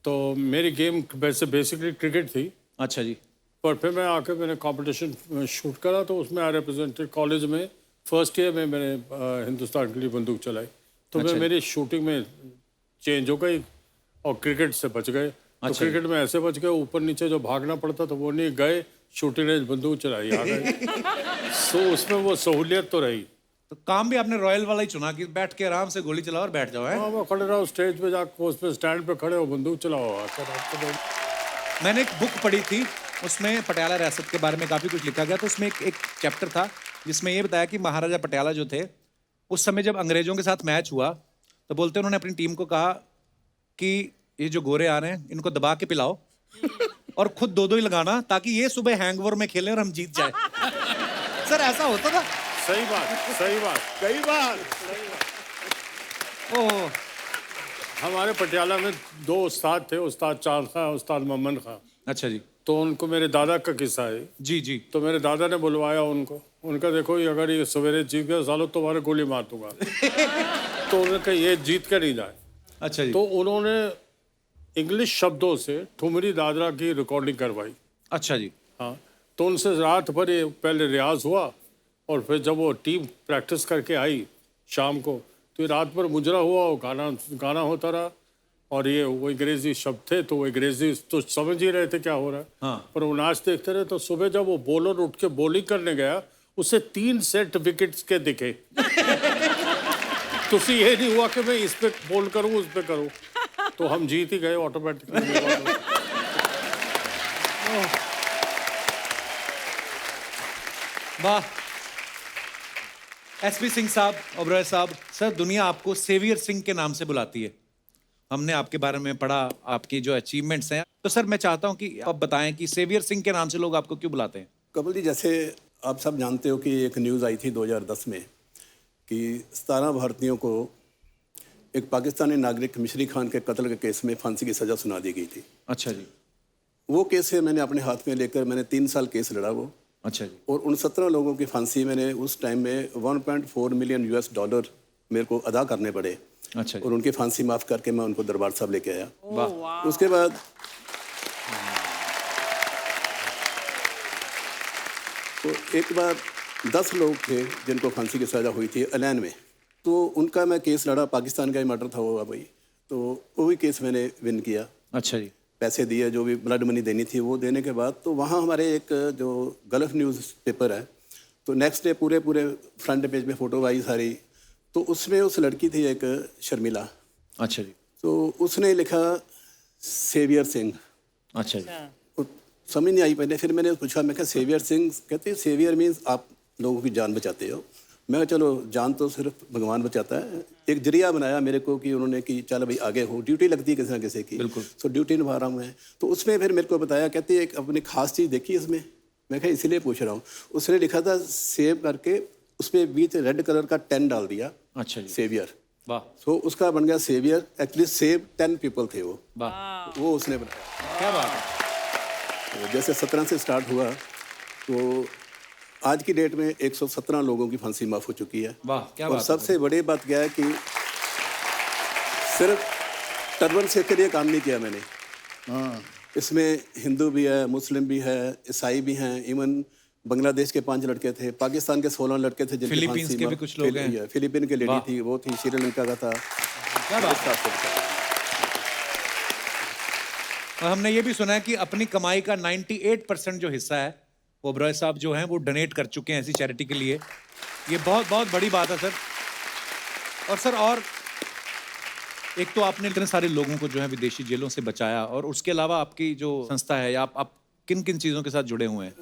तो मेरी गेम वैसे बेसिकली क्रिकेट थी। अच्छा जी। पर फिर मैं आके मैंने कंपटीशन शूट करा, तो उसमें आई रिप्रेजेंटेड कॉलेज में फर्स्ट ईयर में मैंने हिंदुस्तान के लिए बंदूक चलाई। तो अच्छा। मैं मेरी शूटिंग में चेंज हो गई और क्रिकेट से बच गए। तो अच्छा। क्रिकेट में ऐसे बच गए, ऊपर नीचे जो भागना पड़ता था वो नहीं, गए शूटिंग रेंज बंदूक चलाई आ गए। तो उसमें वो सहूलियत तो रही। तो काम भी आपने रॉयल वाला ही चुना कि बैठ के आराम से गोली चलाओ और बैठ जाओ। है हाँ, मैं खड़े रहो स्टेज पे जाकर, उस पे स्टैंड पे खड़े हो, बंदूक चलाओ। मैंने एक बुक पढ़ी थी, उसमें पटियाला रियासत के बारे में काफ़ी कुछ लिखा गया। तो उसमें एक चैप्टर था जिसमें ये बताया कि महाराजा पटियाला जो थे, उस समय जब अंग्रेजों के साथ मैच हुआ तो बोलते उन्होंने अपनी टीम को कहा कि ये जो गोरे आ रहे हैं इनको दबा के पिलाओ और खुद 2-2 ही लगाना, ताकि ये सुबह हैंगओवर में खेलें और हम जीत जाए। सर, ऐसा होता था? सही बात, सही बात, कई बार ओह, हमारे पटियाला में 2 उस्ताद थे, उस्ताद चांद खां, उस्ताद मोहम्मद खां। अच्छा जी। तो उनको मेरे दादा का किस्सा है। जी जी। तो मेरे दादा ने बुलवाया उनको, उनका देखो ये अगर ये सवेरे जीत गया सालों तुम्हारे गोली मार दूंगा। तो उन्होंने कहा ये जीत के नहीं जाए, अच्छा जी। तो उन्होंने इंग्लिश शब्दों से ठुमरी दादरा की रिकॉर्डिंग करवाई। अच्छा जी। हाँ, तो उनसे रात भर ये पहले रियाज हुआ और फिर जब वो टीम प्रैक्टिस करके आई शाम को, तो ये रात भर मुजरा हुआ, वो गाना होता रहा। और ये वो अंग्रेजी शब्द थे, तो वो अंग्रेजी तो समझ ही रहे थे क्या हो रहा है। हाँ। पर वो नाच देखते रहे। तो सुबह जब वो बॉलर उठ के बॉलिंग करने गया, उसे 3 सेट विकेट्स के दिखे। तो उसे ये नहीं हुआ कि मैं इस पे बॉल करूं उस पे करूं, तो हम जीत ही गए ऑटोमेटिकली। वाह। एसपी सिंह साहब, ओबरॉय साहब, सर दुनिया आपको सेवियर सिंह के नाम से बुलाती है। हमने आपके बारे में पढ़ा, आपकी जो अचीवमेंट्स हैं। तो सर मैं चाहता हूं कि आप बताएं कि सेवियर सिंह के नाम से लोग आपको क्यों बुलाते हैं? कपिल जी, जैसे आप सब जानते हो कि एक न्यूज़ आई थी 2010 में कि 17 भारतीयों को एक पाकिस्तानी नागरिक मिशरी खान के कत्ल के केस में फांसी की सज़ा सुना दी गई थी। अच्छा जी। वो केस है मैंने अपने हाथ में लेकर मैंने 3 साल केस लड़ा वो। अच्छा जी। और उन 17 लोगों की फांसी मैंने उस टाइम में $1.4 मिलियन मेरे को अदा करने पड़े। अच्छा जी। और उनकी फांसी माफ़ करके मैं उनको दरबार साहब लेके आया। वाह। उसके बाद तो एक बार 10 लोग थे जिनको फांसी की सज़ा हुई थी अलैन में, तो उनका मैं केस लड़ा। पाकिस्तान का ही मर्डर था वो भाई, तो वो भी केस मैंने विन किया। अच्छा जी। पैसे दिए, जो भी ब्लड मनी देनी थी वो देने के बाद तो वहाँ हमारे एक जो गल्फ न्यूज़ पेपर है, तो नेक्स्ट डे पूरे फ्रंट पेज पे फ़ोटो आई सारी। तो उसमें उस लड़की थी एक शर्मिला। अच्छा जी। तो उसने लिखा सेवियर सिंह। अच्छा जी। तो समझ नहीं आई पहले, फिर मैंने पूछा, मैं कहा सेवियर सिंह, कहते सेवियर मीन्स आप लोगों की जान बचाते हो। मैं कहा चलो जान तो सिर्फ भगवान बचाता है। एक जरिया बनाया मेरे को कि उन्होंने कि चल भाई आगे हो, ड्यूटी लगती है किसी ना किसी की। बिल्कुल। तो ड्यूटी निभा रहा हूँ मैं। तो उसमें फिर मेरे को बताया, कहते एक अपनी खास चीज़ देखी इसमें। मैं कहा इसीलिए पूछ रहा हूँ। उसने लिखा था सेव करके, उस पर बीच रेड कलर का 10 डाल दिया। अच्छा जी। सेवियर। वाह। तो उसका बन गया सेवियर। एक्चुअली सेव 10 पीपल थे वो। वाह। वो उसने बनाया। क्या बात है। तो जैसे 17 से स्टार्ट हुआ, तो आज की डेट में 117 लोगों की फांसी माफ़ हो चुकी है। वाह, क्या और बात है। सबसे बड़ी बात क्या है कि सिर्फ टर्बन से के लिए काम नहीं किया मैंने। इसमें हिंदू भी है, मुस्लिम भी है, ईसाई भी हैं। इवन बांग्लादेश के 5 लड़के थे, पाकिस्तान के 16 लड़के थे, जिनकी फिलीपींस फांसी के भी कुछ लोग हैं। फिलीपीन की लेडी वाह। थी, वो थी, श्रीलंका का था। क्या बात है। और हमने ये भी सुना है कि अपनी कमाई का 98% जो हिस्सा है वो ओबरॉय साहब जो हैं वो डोनेट कर चुके हैं ऐसी चैरिटी के लिए। ये बहुत बहुत बड़ी बात है सर। और सर, और एक तो आपने इतने सारे लोगों को जो है विदेशी जेलों से बचाया, और उसके अलावा आपकी जो संस्था है, या आप किन किन चीज़ों के साथ जुड़े हुए हैं?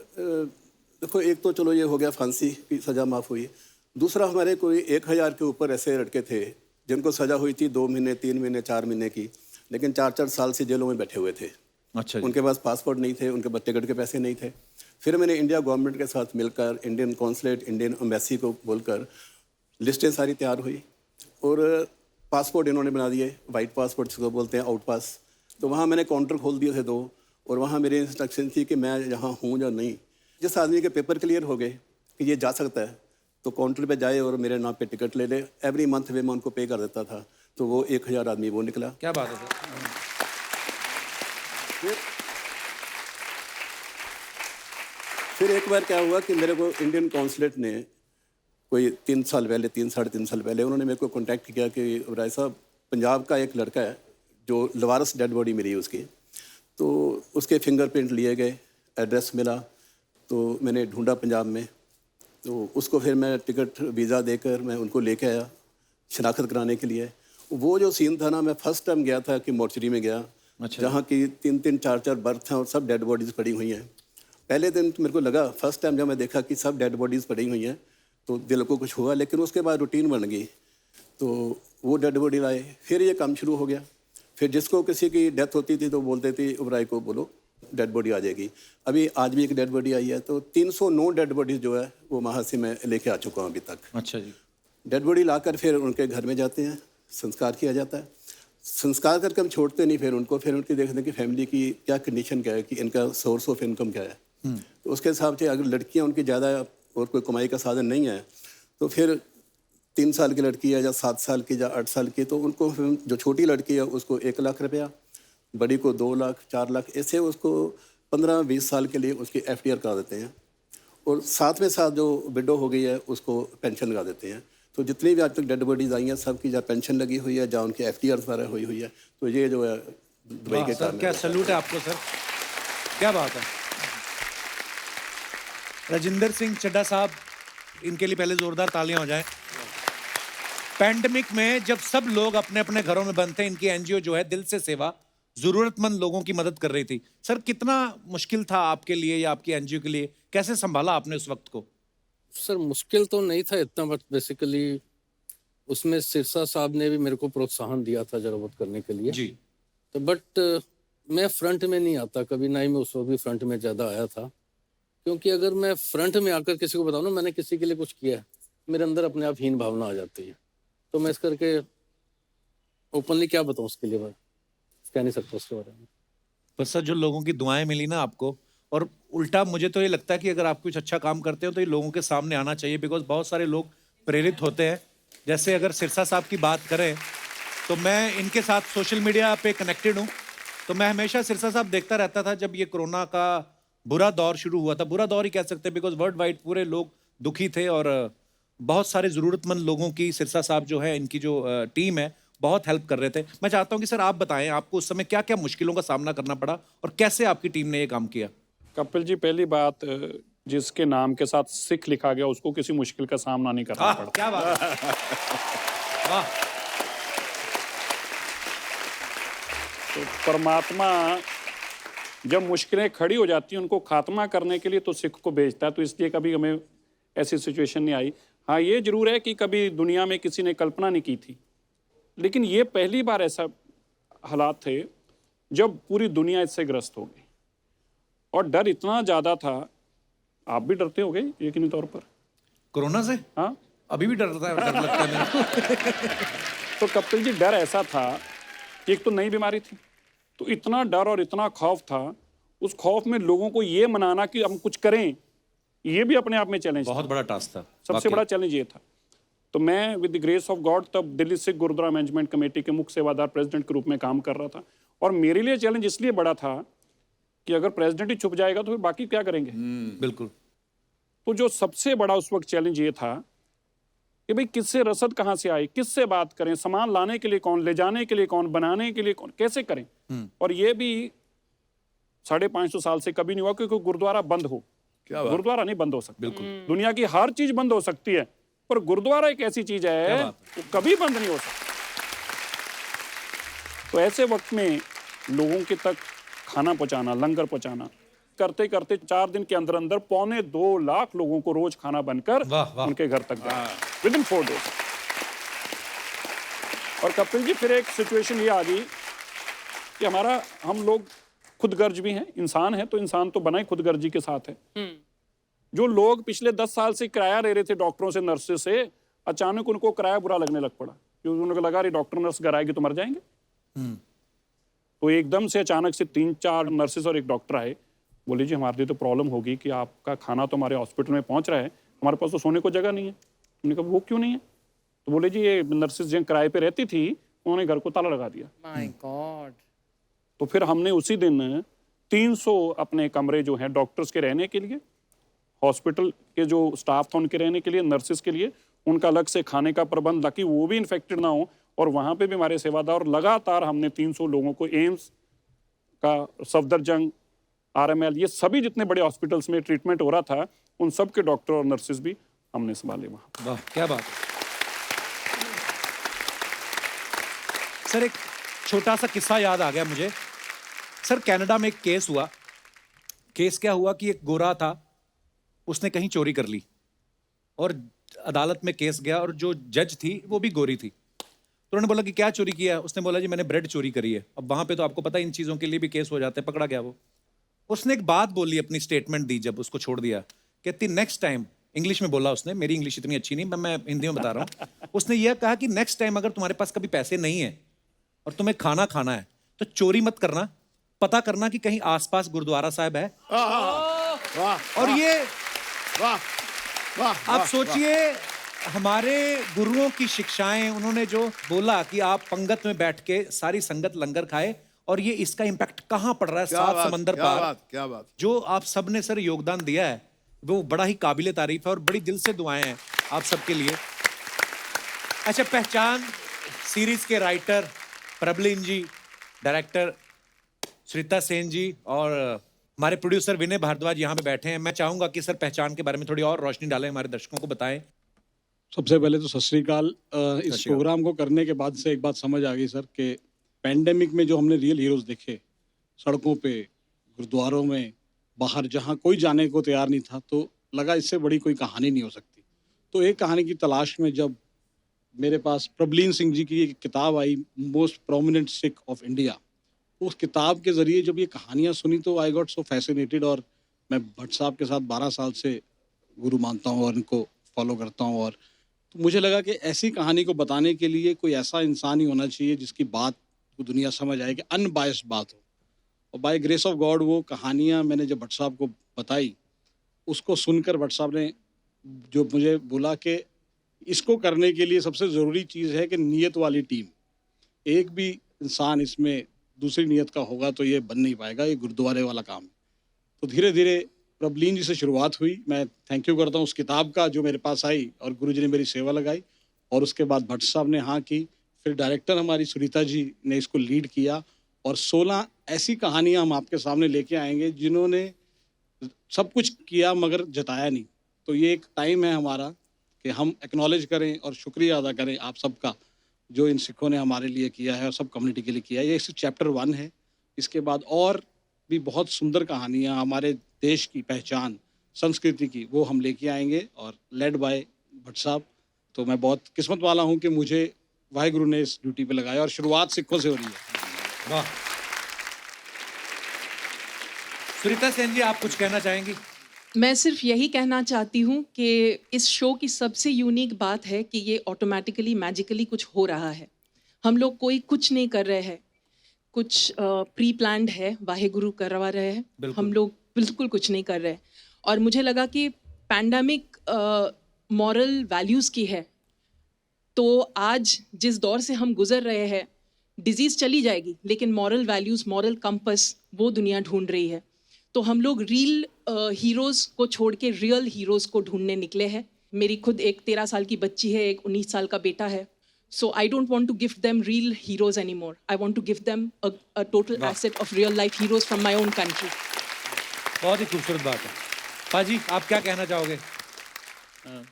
देखो, एक तो चलो ये हो गया फांसी की सज़ा माफ़ हुई। दूसरा, हमारे कोई 1000 के ऊपर ऐसे लड़के थे जिनको सज़ा हुई थी 2 महीने, 3 महीने, 4 महीने की, लेकिन 4-4 साल से जेलों में बैठे हुए थे। अच्छा जी। उनके पास पासपोर्ट नहीं थे, उनके पास टिकट के पैसे नहीं थे। फिर मैंने इंडिया गवर्नमेंट के साथ मिलकर, इंडियन कॉन्सुलेट, इंडियन एम्बेसी को बोलकर लिस्टें सारी तैयार हुई, और पासपोर्ट इन्होंने बना दिए, वाइट पासपोर्ट जिसको बोलते हैं, आउट पास। तो वहाँ मैंने काउंटर खोल दिए थे 2, और वहाँ मेरी इंस्ट्रक्शन थी कि मैं यहाँ हूँ या नहीं। जिस आदमी के पेपर क्लियर हो गए कि ये जा सकता है, तो काउंटर पे जाए और मेरे नाम पे टिकट ले ले। एवरी मंथ वे मैं उनको पे कर देता था। तो वो 1000 आदमी वो निकला। क्या बात है सर। फिर एक बार क्या हुआ कि मेरे को इंडियन कॉन्सुलेट ने कोई 3 साल पहले, 3-3.5 साल पहले, उन्होंने मेरे को कांटेक्ट किया कि राय साहब, पंजाब का एक लड़का है जो लवारस डेड बॉडी मिली उसकी, तो उसके फिंगरप्रिंट लिए गए, एड्रेस मिला, तो मैंने ढूंढा पंजाब में। तो उसको फिर मैं टिकट वीज़ा देकर मैं उनको लेके आया शनाख्त कराने के लिए। वो जो सीन था ना, मैं फर्स्ट टाइम गया था कि मोर्चरी में गया। अच्छा। जहाँ की 3-3, 4-4 बर्थ हैं और सब डेड बॉडीज़ पड़ी हुई हैं। पहले दिन तो मेरे को लगा, फर्स्ट टाइम जब मैं देखा कि सब डेड बॉडीज़ पड़ी हुई हैं, तो दिल को कुछ हुआ। लेकिन उसके बाद रूटीन बन गई, तो वो डेड बॉडी लाए, फिर ये काम शुरू हो गया। फिर जिसको किसी की डेथ होती थी तो बोलते थे ओबराय को बोलो डेड बॉडी आ जाएगी। अभी आज भी एक डेड बॉडी आई है, तो 309 डेड बॉडीज़ जो है वो वहाँ से मैं लेके आ चुका हूँ अभी तक। अच्छा जी। डेड बॉडी लाकर फिर उनके घर में जाते हैं, संस्कार किया जाता है। संस्कार करके हम छोड़ते नहीं, फिर उनकी देखते हैं कि फैमिली की क्या कंडीशन क्या है, कि इनका सोर्स ऑफ इनकम क्या है। तो उसके हिसाब से अगर लड़कियां उनकी ज़्यादा और कोई कमाई का साधन नहीं है, तो फिर 3 साल की लड़की है या 7 साल की या 8 साल की, तो उनको फिर जो छोटी लड़की है उसको 1 लाख रुपया, बड़ी को 2 लाख 4 लाख, ऐसे उसको 15-20 साल के लिए उसकी FDR करा देते हैं। और साथ में साथ जो विडो हो गई है उसको पेंशन लगा देते हैं। तो जितनी भी आज तक डेड बॉडीज आई हैं सबकी जहाँ पेंशन लगी हुई है, जहाँ उनकी FDR वगैरह हुई है। तो ये जो है दुबई के सर, क्या सैल्यूट है आपको सर, क्या बात है। राजिंदर सिंह चड्ढा साहब, इनके लिए पहले जोरदार तालियां हो जाएं। पैंडेमिक में जब सब लोग अपने अपने घरों में बंद थे, इनकी NGO जो है दिल से सेवा जरूरतमंद लोगों की मदद कर रही थी। सर, कितना मुश्किल था आपके लिए या आपकी NGO के लिए, कैसे संभाला आपने उस वक्त को? सर मुश्किल तो नहीं था इतना, बट बेसिकली उसमें सिरसा साहब ने भी मेरे को प्रोत्साहन दिया था जरूरत करने के लिए जी। तो बट मैं फ्रंट में नहीं आता कभी, ना ही मैं उस वक्त भी फ्रंट में ज़्यादा आया था, क्योंकि अगर मैं फ्रंट में आकर किसी को बताऊँ ना मैंने किसी के लिए कुछ किया है, मेरे अंदर अपने आप हीन भावना आ जाती है। तो मैं इस करके ओपनली क्या बताऊँ उसके लिए, मैं कह नहीं सकता उसके बारे में। पर सर, जो लोगों की दुआएं मिली ना आपको, और उल्टा मुझे तो ये लगता है कि अगर आप कुछ अच्छा काम करते हो तो ये लोगों के सामने आना चाहिए, बिकॉज बहुत सारे लोग प्रेरित होते हैं। जैसे अगर सिरसा साहब की बात करें तो मैं इनके साथ सोशल मीडिया पे कनेक्टेड हूँ, तो मैं हमेशा सिरसा साहब देखता रहता था जब ये कोरोना का बुरा दौर शुरू हुआ था। बुरा दौर ही कह सकते हैं, बिकॉज वर्ल्ड वाइड पूरे लोग दुखी थे और बहुत सारे ज़रूरतमंद लोगों की सिरसा साहब जो है, इनकी जो टीम है, बहुत हेल्प कर रहे थे। मैं चाहता हूँ कि सर आप बताएं, आपको उस समय क्या क्या मुश्किलों का सामना करना पड़ा और कैसे आपकी टीम ने ये काम किया? कपिल जी, पहली बात, जिसके नाम के साथ सिख लिखा गया उसको किसी मुश्किल का सामना नहीं करना पड़ा। क्या बात है। वाह। तो परमात्मा जब मुश्किलें खड़ी हो जाती हैं उनको खात्मा करने के लिए तो सिख को भेजता है, तो इसलिए कभी हमें ऐसी सिचुएशन नहीं आई। हाँ, ये जरूर है कि कभी दुनिया में किसी ने कल्पना नहीं की थी, लेकिन ये पहली बार ऐसा हालात थे जब पूरी दुनिया इससे ग्रस्त हो गई, और डर इतना ज़्यादा था। आप भी डरते हो गए यकीनी तौर पर कोरोना से? हाँ, अभी भी डर लगता है मेरे तो कपिल जी, डर ऐसा था कि एक तो नई बीमारी थी, तो इतना डर और इतना खौफ था। उस खौफ में लोगों को ये मनाना कि हम कुछ करें, ये भी अपने आप में चैलेंज, बहुत बड़ा टास्क था। सबसे बड़ा चैलेंज ये था। तो मैं with the grace of God तब दिल्ली सिख गुरुद्वारा मैनेजमेंट कमेटी के मुख्य सेवादार प्रेसिडेंट के रूप में काम कर रहा था, और मेरे लिए चैलेंज इसलिए बड़ा था कि अगर प्रेसिडेंट ही छुप जाएगा तो फिर बाकी क्या करेंगे। बिल्कुल। तो जो सबसे बड़ा उस वक्त चैलेंज ये था कि भाई किससे रसद कहाँ से आए, किससे बात करें, सामान लाने के लिए कौन, ले जाने के लिए कौन, बनाने के लिए कौन, कैसे करें। और ये भी 550 साल से कभी नहीं हुआ क्योंकि गुरुद्वारा बंद हो। गुरुद्वारा नहीं बंद हो सकता। बिल्कुल। दुनिया की हर चीज बंद हो सकती है, पर गुरुद्वारा एक ऐसी चीज है वो कभी बंद नहीं हो सकती। तो ऐसे वक्त में लोगों के तक खाना पहुंचाना, लंगर पहुंचाना, करते करते 4 दिन के अंदर अंदर 2.25 लाख लोगों को रोज खाना बनकर उनके घर तक गया विदिन 4 डेज। और कपिल जी, फिर एक सिचुएशन ये आ गई कि हम लोग खुदगर्ज भी हैं, इंसान है, तो इंसान तो बना ही खुदगर्जी के साथ है। जो लोग पिछले 10 साल से किराया ले रहे थे डॉक्टरों से, नर्सेस से, अचानक उनको किराया बुरा लगने लग पड़ा, क्योंकि उनको लगा रही डॉक्टर नर्स घर आएगी तो मर जाएंगे। तो एकदम से अचानक से 3-4 नर्सेस और एक डॉक्टर आए, बोले जी हमारे लिए तो प्रॉब्लम होगी कि आपका खाना तो हमारे हॉस्पिटल में पहुंच रहा है, हमारे पास तो सोने को जगह नहीं है। उन्होंने कहा वो क्यों नहीं है? तो बोले जी ये नर्सेस जो किराए पे रहती थी उन्होंने घर को ताला लगा दिया। My God. तो फिर हमने उसी दिन 300 अपने कमरे जो हैं डॉक्टर्स के रहने के लिए, हॉस्पिटल के जो स्टाफ था उनके रहने के लिए, नर्सेस के लिए, उनका अलग से खाने का प्रबंध, ताकि वो भी इन्फेक्टेड ना हो। और वहाँ पे भी हमारे सेवादार, लगातार हमने 300 लोगों को एम्स का, सफदरजंग, RML, ये सभी जितने बड़े हॉस्पिटल्स में ट्रीटमेंट हो रहा था, उन सब के डॉक्टर और नर्सेस भी हमने संभाले वहाँ। वाह, क्या बात। सर, एक छोटा सा किस्सा याद आ गया मुझे। सर, कनाडा में एक केस हुआ। केस क्या हुआ कि एक गोरा था, उसने कहीं चोरी कर ली और अदालत में केस गया, और जो जज थी वो भी गोरी थी। तो उन्होंने बोला कि क्या चोरी किया? उसने बोला जी मैंने ब्रेड चोरी करी है। अब वहां पे तो आपको पता है इन चीजों के लिए भी केस हो जाते हैं, पकड़ा गया वो। उसने एक बात बोली, अपनी स्टेटमेंट दी जब उसको छोड़ दिया, कहती नेक्स्ट टाइम, इंग्लिश में बोला उसने, मेरी इंग्लिश इतनी अच्छी नहीं, मैं हिंदी में बता रहा हूँ। उसने यह कहा कि नेक्स्ट टाइम अगर तुम्हारे पास कभी पैसे नहीं है और तुम्हें खाना खाना है तो चोरी मत करना, पता करना कि कहीं आसपास गुरुद्वारा साहब है। और ये आप सोचिए हमारे गुरुओं की शिक्षाएं, उन्होंने जो बोला कि आप पंगत में बैठ के सारी संगत लंगर खाए, और ये इसका इम्पैक्ट कहाँ पड़ रहा है सात समंदर पार। क्या बात। जो आप सबने सर योगदान दिया है वो बड़ा ही काबिले तारीफ है और बड़ी दिल से दुआएं हैं आप सबके लिए। अच्छा, पहचान सीरीज के राइटर प्रबलिन जी, डायरेक्टर श्रीता सेन जी और हमारे प्रोड्यूसर विनय भारद्वाज यहाँ पे बैठे हैं। मैं चाहूंगा कि सर पहचान के बारे में थोड़ी और रोशनी डालें, हमारे दर्शकों को बताएं। सबसे पहले तो सत श्री अकाल। इस प्रोग्राम को करने के बाद से एक बात समझ आ गई सर कि पैंडेमिक में जो हमने रियल हीरोज देखे सड़कों पे, गुरुद्वारों में, बाहर, जहाँ कोई जाने को तैयार नहीं था, तो लगा इससे बड़ी कोई कहानी नहीं हो सकती। तो एक कहानी की तलाश में जब मेरे पास प्रबलीन सिंह जी की एक किताब आई, most prominent Sikh of India, उस किताब के ज़रिए जब ये कहानियाँ सुनी तो आई गॉट सो फैसिनेटेड। और मैं भट्ट साहब के साथ 12 साल से गुरु मानता हूँ और इनको फॉलो करता हूँ, और तो मुझे लगा कि ऐसी कहानी को बताने के लिए कोई ऐसा इंसान ही होना चाहिए जिसकी बात को दुनिया समझ आए, कि अनबायस्ड बात हो। और बाय ग्रेस ऑफ गॉड वो कहानियाँ मैंने जब भट्ट साहब को बताई, उसको सुनकर भट्ट साहब ने जो मुझे बोला कि इसको करने के लिए सबसे ज़रूरी चीज़ है कि नीयत वाली टीम, एक भी इंसान इसमें दूसरी नीयत का होगा तो ये बन नहीं पाएगा, ये गुरुद्वारे वाला काम है। तो धीरे धीरे प्रबलीन जी से शुरुआत हुई। मैं थैंक यू करता हूँ उस किताब का जो मेरे पास आई और गुरु जी ने मेरी सेवा लगाई, और उसके बाद भट्ट साहब ने हाँ की, फिर डायरेक्टर हमारी सुनीता जी ने इसको लीड किया, और 16 ऐसी कहानियाँ हम आपके सामने लेके आएंगे जिन्होंने सब कुछ किया मगर जताया नहीं। तो ये एक टाइम है हमारा कि हम एक्नॉलेज करें और शुक्रिया अदा करें आप सबका, जो इन सिखों ने हमारे लिए किया है और सब कम्युनिटी के लिए किया है। ये सिर्फ चैप्टर 1 है। इसके बाद और भी बहुत सुंदर कहानियाँ हमारे देश की पहचान, संस्कृति की, वो हम लेके आएंगे, और लेड बाय भट्ट साहब। तो मैं बहुत किस्मत वाला हूँ कि मुझे वाहिगुरु ने इस ड्यूटी पे लगाया, और शुरुआत सिखों से हो रही है। वाह। सुनीता सेन जी, आप कुछ कहना चाहेंगी? मैं सिर्फ यही कहना चाहती हूँ कि इस शो की सबसे यूनिक बात है कि ये ऑटोमेटिकली मैजिकली कुछ हो रहा है। हम लोग कोई कुछ नहीं कर रहे हैं, कुछ प्री प्लान्ड है, वाहेगुरु करवा रहे हैं, हम लोग बिल्कुल कुछ नहीं कर रहे। और मुझे लगा कि पैंडेमिक मॉरल वैल्यूज़ की है, तो आज जिस दौर से हम गुजर रहे हैं, डिजीज़ चली जाएगी लेकिन मॉरल वैल्यूज़, मॉरल कंपस वो दुनिया ढूंढ रही है। तो हम लोग रियल हीरोज़ को छोड़ के रियल हीरोज़ को ढूंढने निकले हैं। मेरी खुद एक 13 साल की बच्ची है, एक 19 साल का बेटा है। So I don't want to give them real heroes anymore. I want to give them a total asset of real life heroes from my own country. बहुत ही खूबसूरत बात है। पाजी, आप क्या कहना चाहोगे?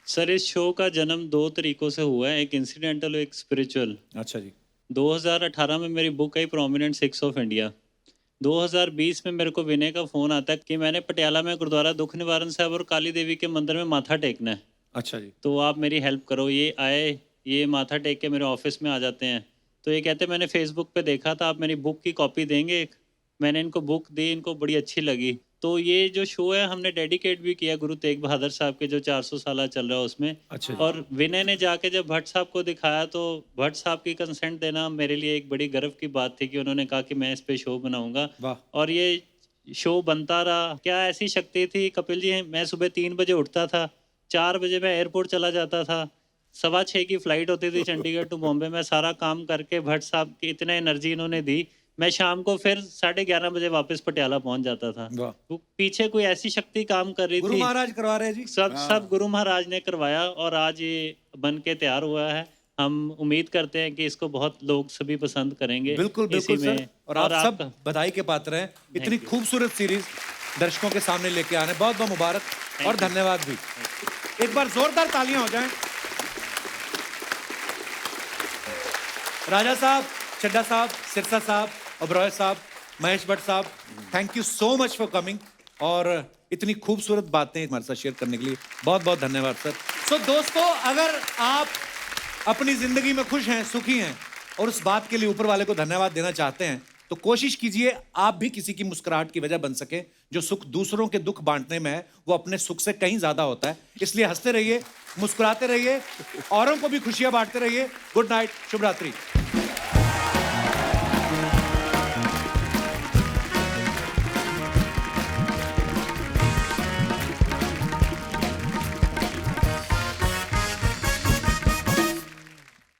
सर, इस शो का जन्म 2 तरीकों से हुआ है, एक इंसिडेंटल और एक स्पिरिचुअल। अच्छा जी। 2018 में मेरी book I prominent six of India. 2020 में मेरे को विनय का फ़ोन आता है कि मैंने पटियाला में गुरुद्वारा दुख निवारण साहब और काली देवी के मंदिर में माथा टेकना है। अच्छा जी। तो आप मेरी हेल्प करो। ये आए, ये माथा टेक के मेरे ऑफिस में आ जाते हैं। तो ये कहते मैंने फेसबुक पे देखा था, आप मेरी बुक की कॉपी देंगे एक। मैंने इनको बुक दी, इनको बड़ी अच्छी लगी। तो ये जो शो है हमने डेडिकेट भी किया गुरु तेग बहादुर साहब के जो 400 साल चल रहा है उसमें। अच्छा। और विनय ने जाके जब भट्ट साहब को दिखाया तो भट्ट साहब की कंसेंट देना मेरे लिए एक बड़ी गर्व की बात थी कि उन्होंने कहा कि मैं इस पे शो बनाऊंगा। और ये शो बनता रहा। क्या ऐसी शक्ति थी कपिल जी, मैं सुबह 3 बजे उठता था, 4 बजे मैं एयरपोर्ट चला जाता था, 6:15 की फ्लाइट होती थी चंडीगढ़ टू बॉम्बे। मैं सारा काम करके भट्ट साहब की इतना एनर्जी इन्होंने दी, मैं शाम को फिर 11:30 बजे वापस पटियाला पहुंच जाता था। पीछे कोई ऐसी शक्ति काम कर रही थी। गुरु महाराज करवा रहे हैं जी। सब गुरु महाराज ने करवाया और आज ये बन के तैयार हुआ है। हम उम्मीद करते हैं कि इसको बहुत लोग सभी पसंद करेंगे। बिल्कुल बिल्कुल सर। और आप सब बधाई के पात्र हैं। इतनी खूबसूरत सीरीज दर्शकों के सामने लेके आने, बहुत बहुत मुबारक और धन्यवाद भी। एक बार जोरदार तालियां हो जाएं। राजा साहब, चड्ढा साहब, सिरसा साहब, ओबरॉय साहब, महेश भट्ट साहब, thank you so much for coming और इतनी खूबसूरत बातें हमारे साथ शेयर करने के लिए बहुत बहुत धन्यवाद सर। सो दोस्तों, अगर आप अपनी जिंदगी में खुश हैं, सुखी हैं और उस बात के लिए ऊपर वाले को धन्यवाद देना चाहते हैं तो कोशिश कीजिए आप भी किसी की मुस्कुराहट की वजह बन सके। जो सुख दूसरों के दुख बांटने में है वो अपने सुख से कहीं ज्यादा होता है। इसलिए हंसते रहिए, मुस्कुराते रहिए, औरों को भी खुशियां बांटते रहिए। गुड नाइट, शुभ रात्रि।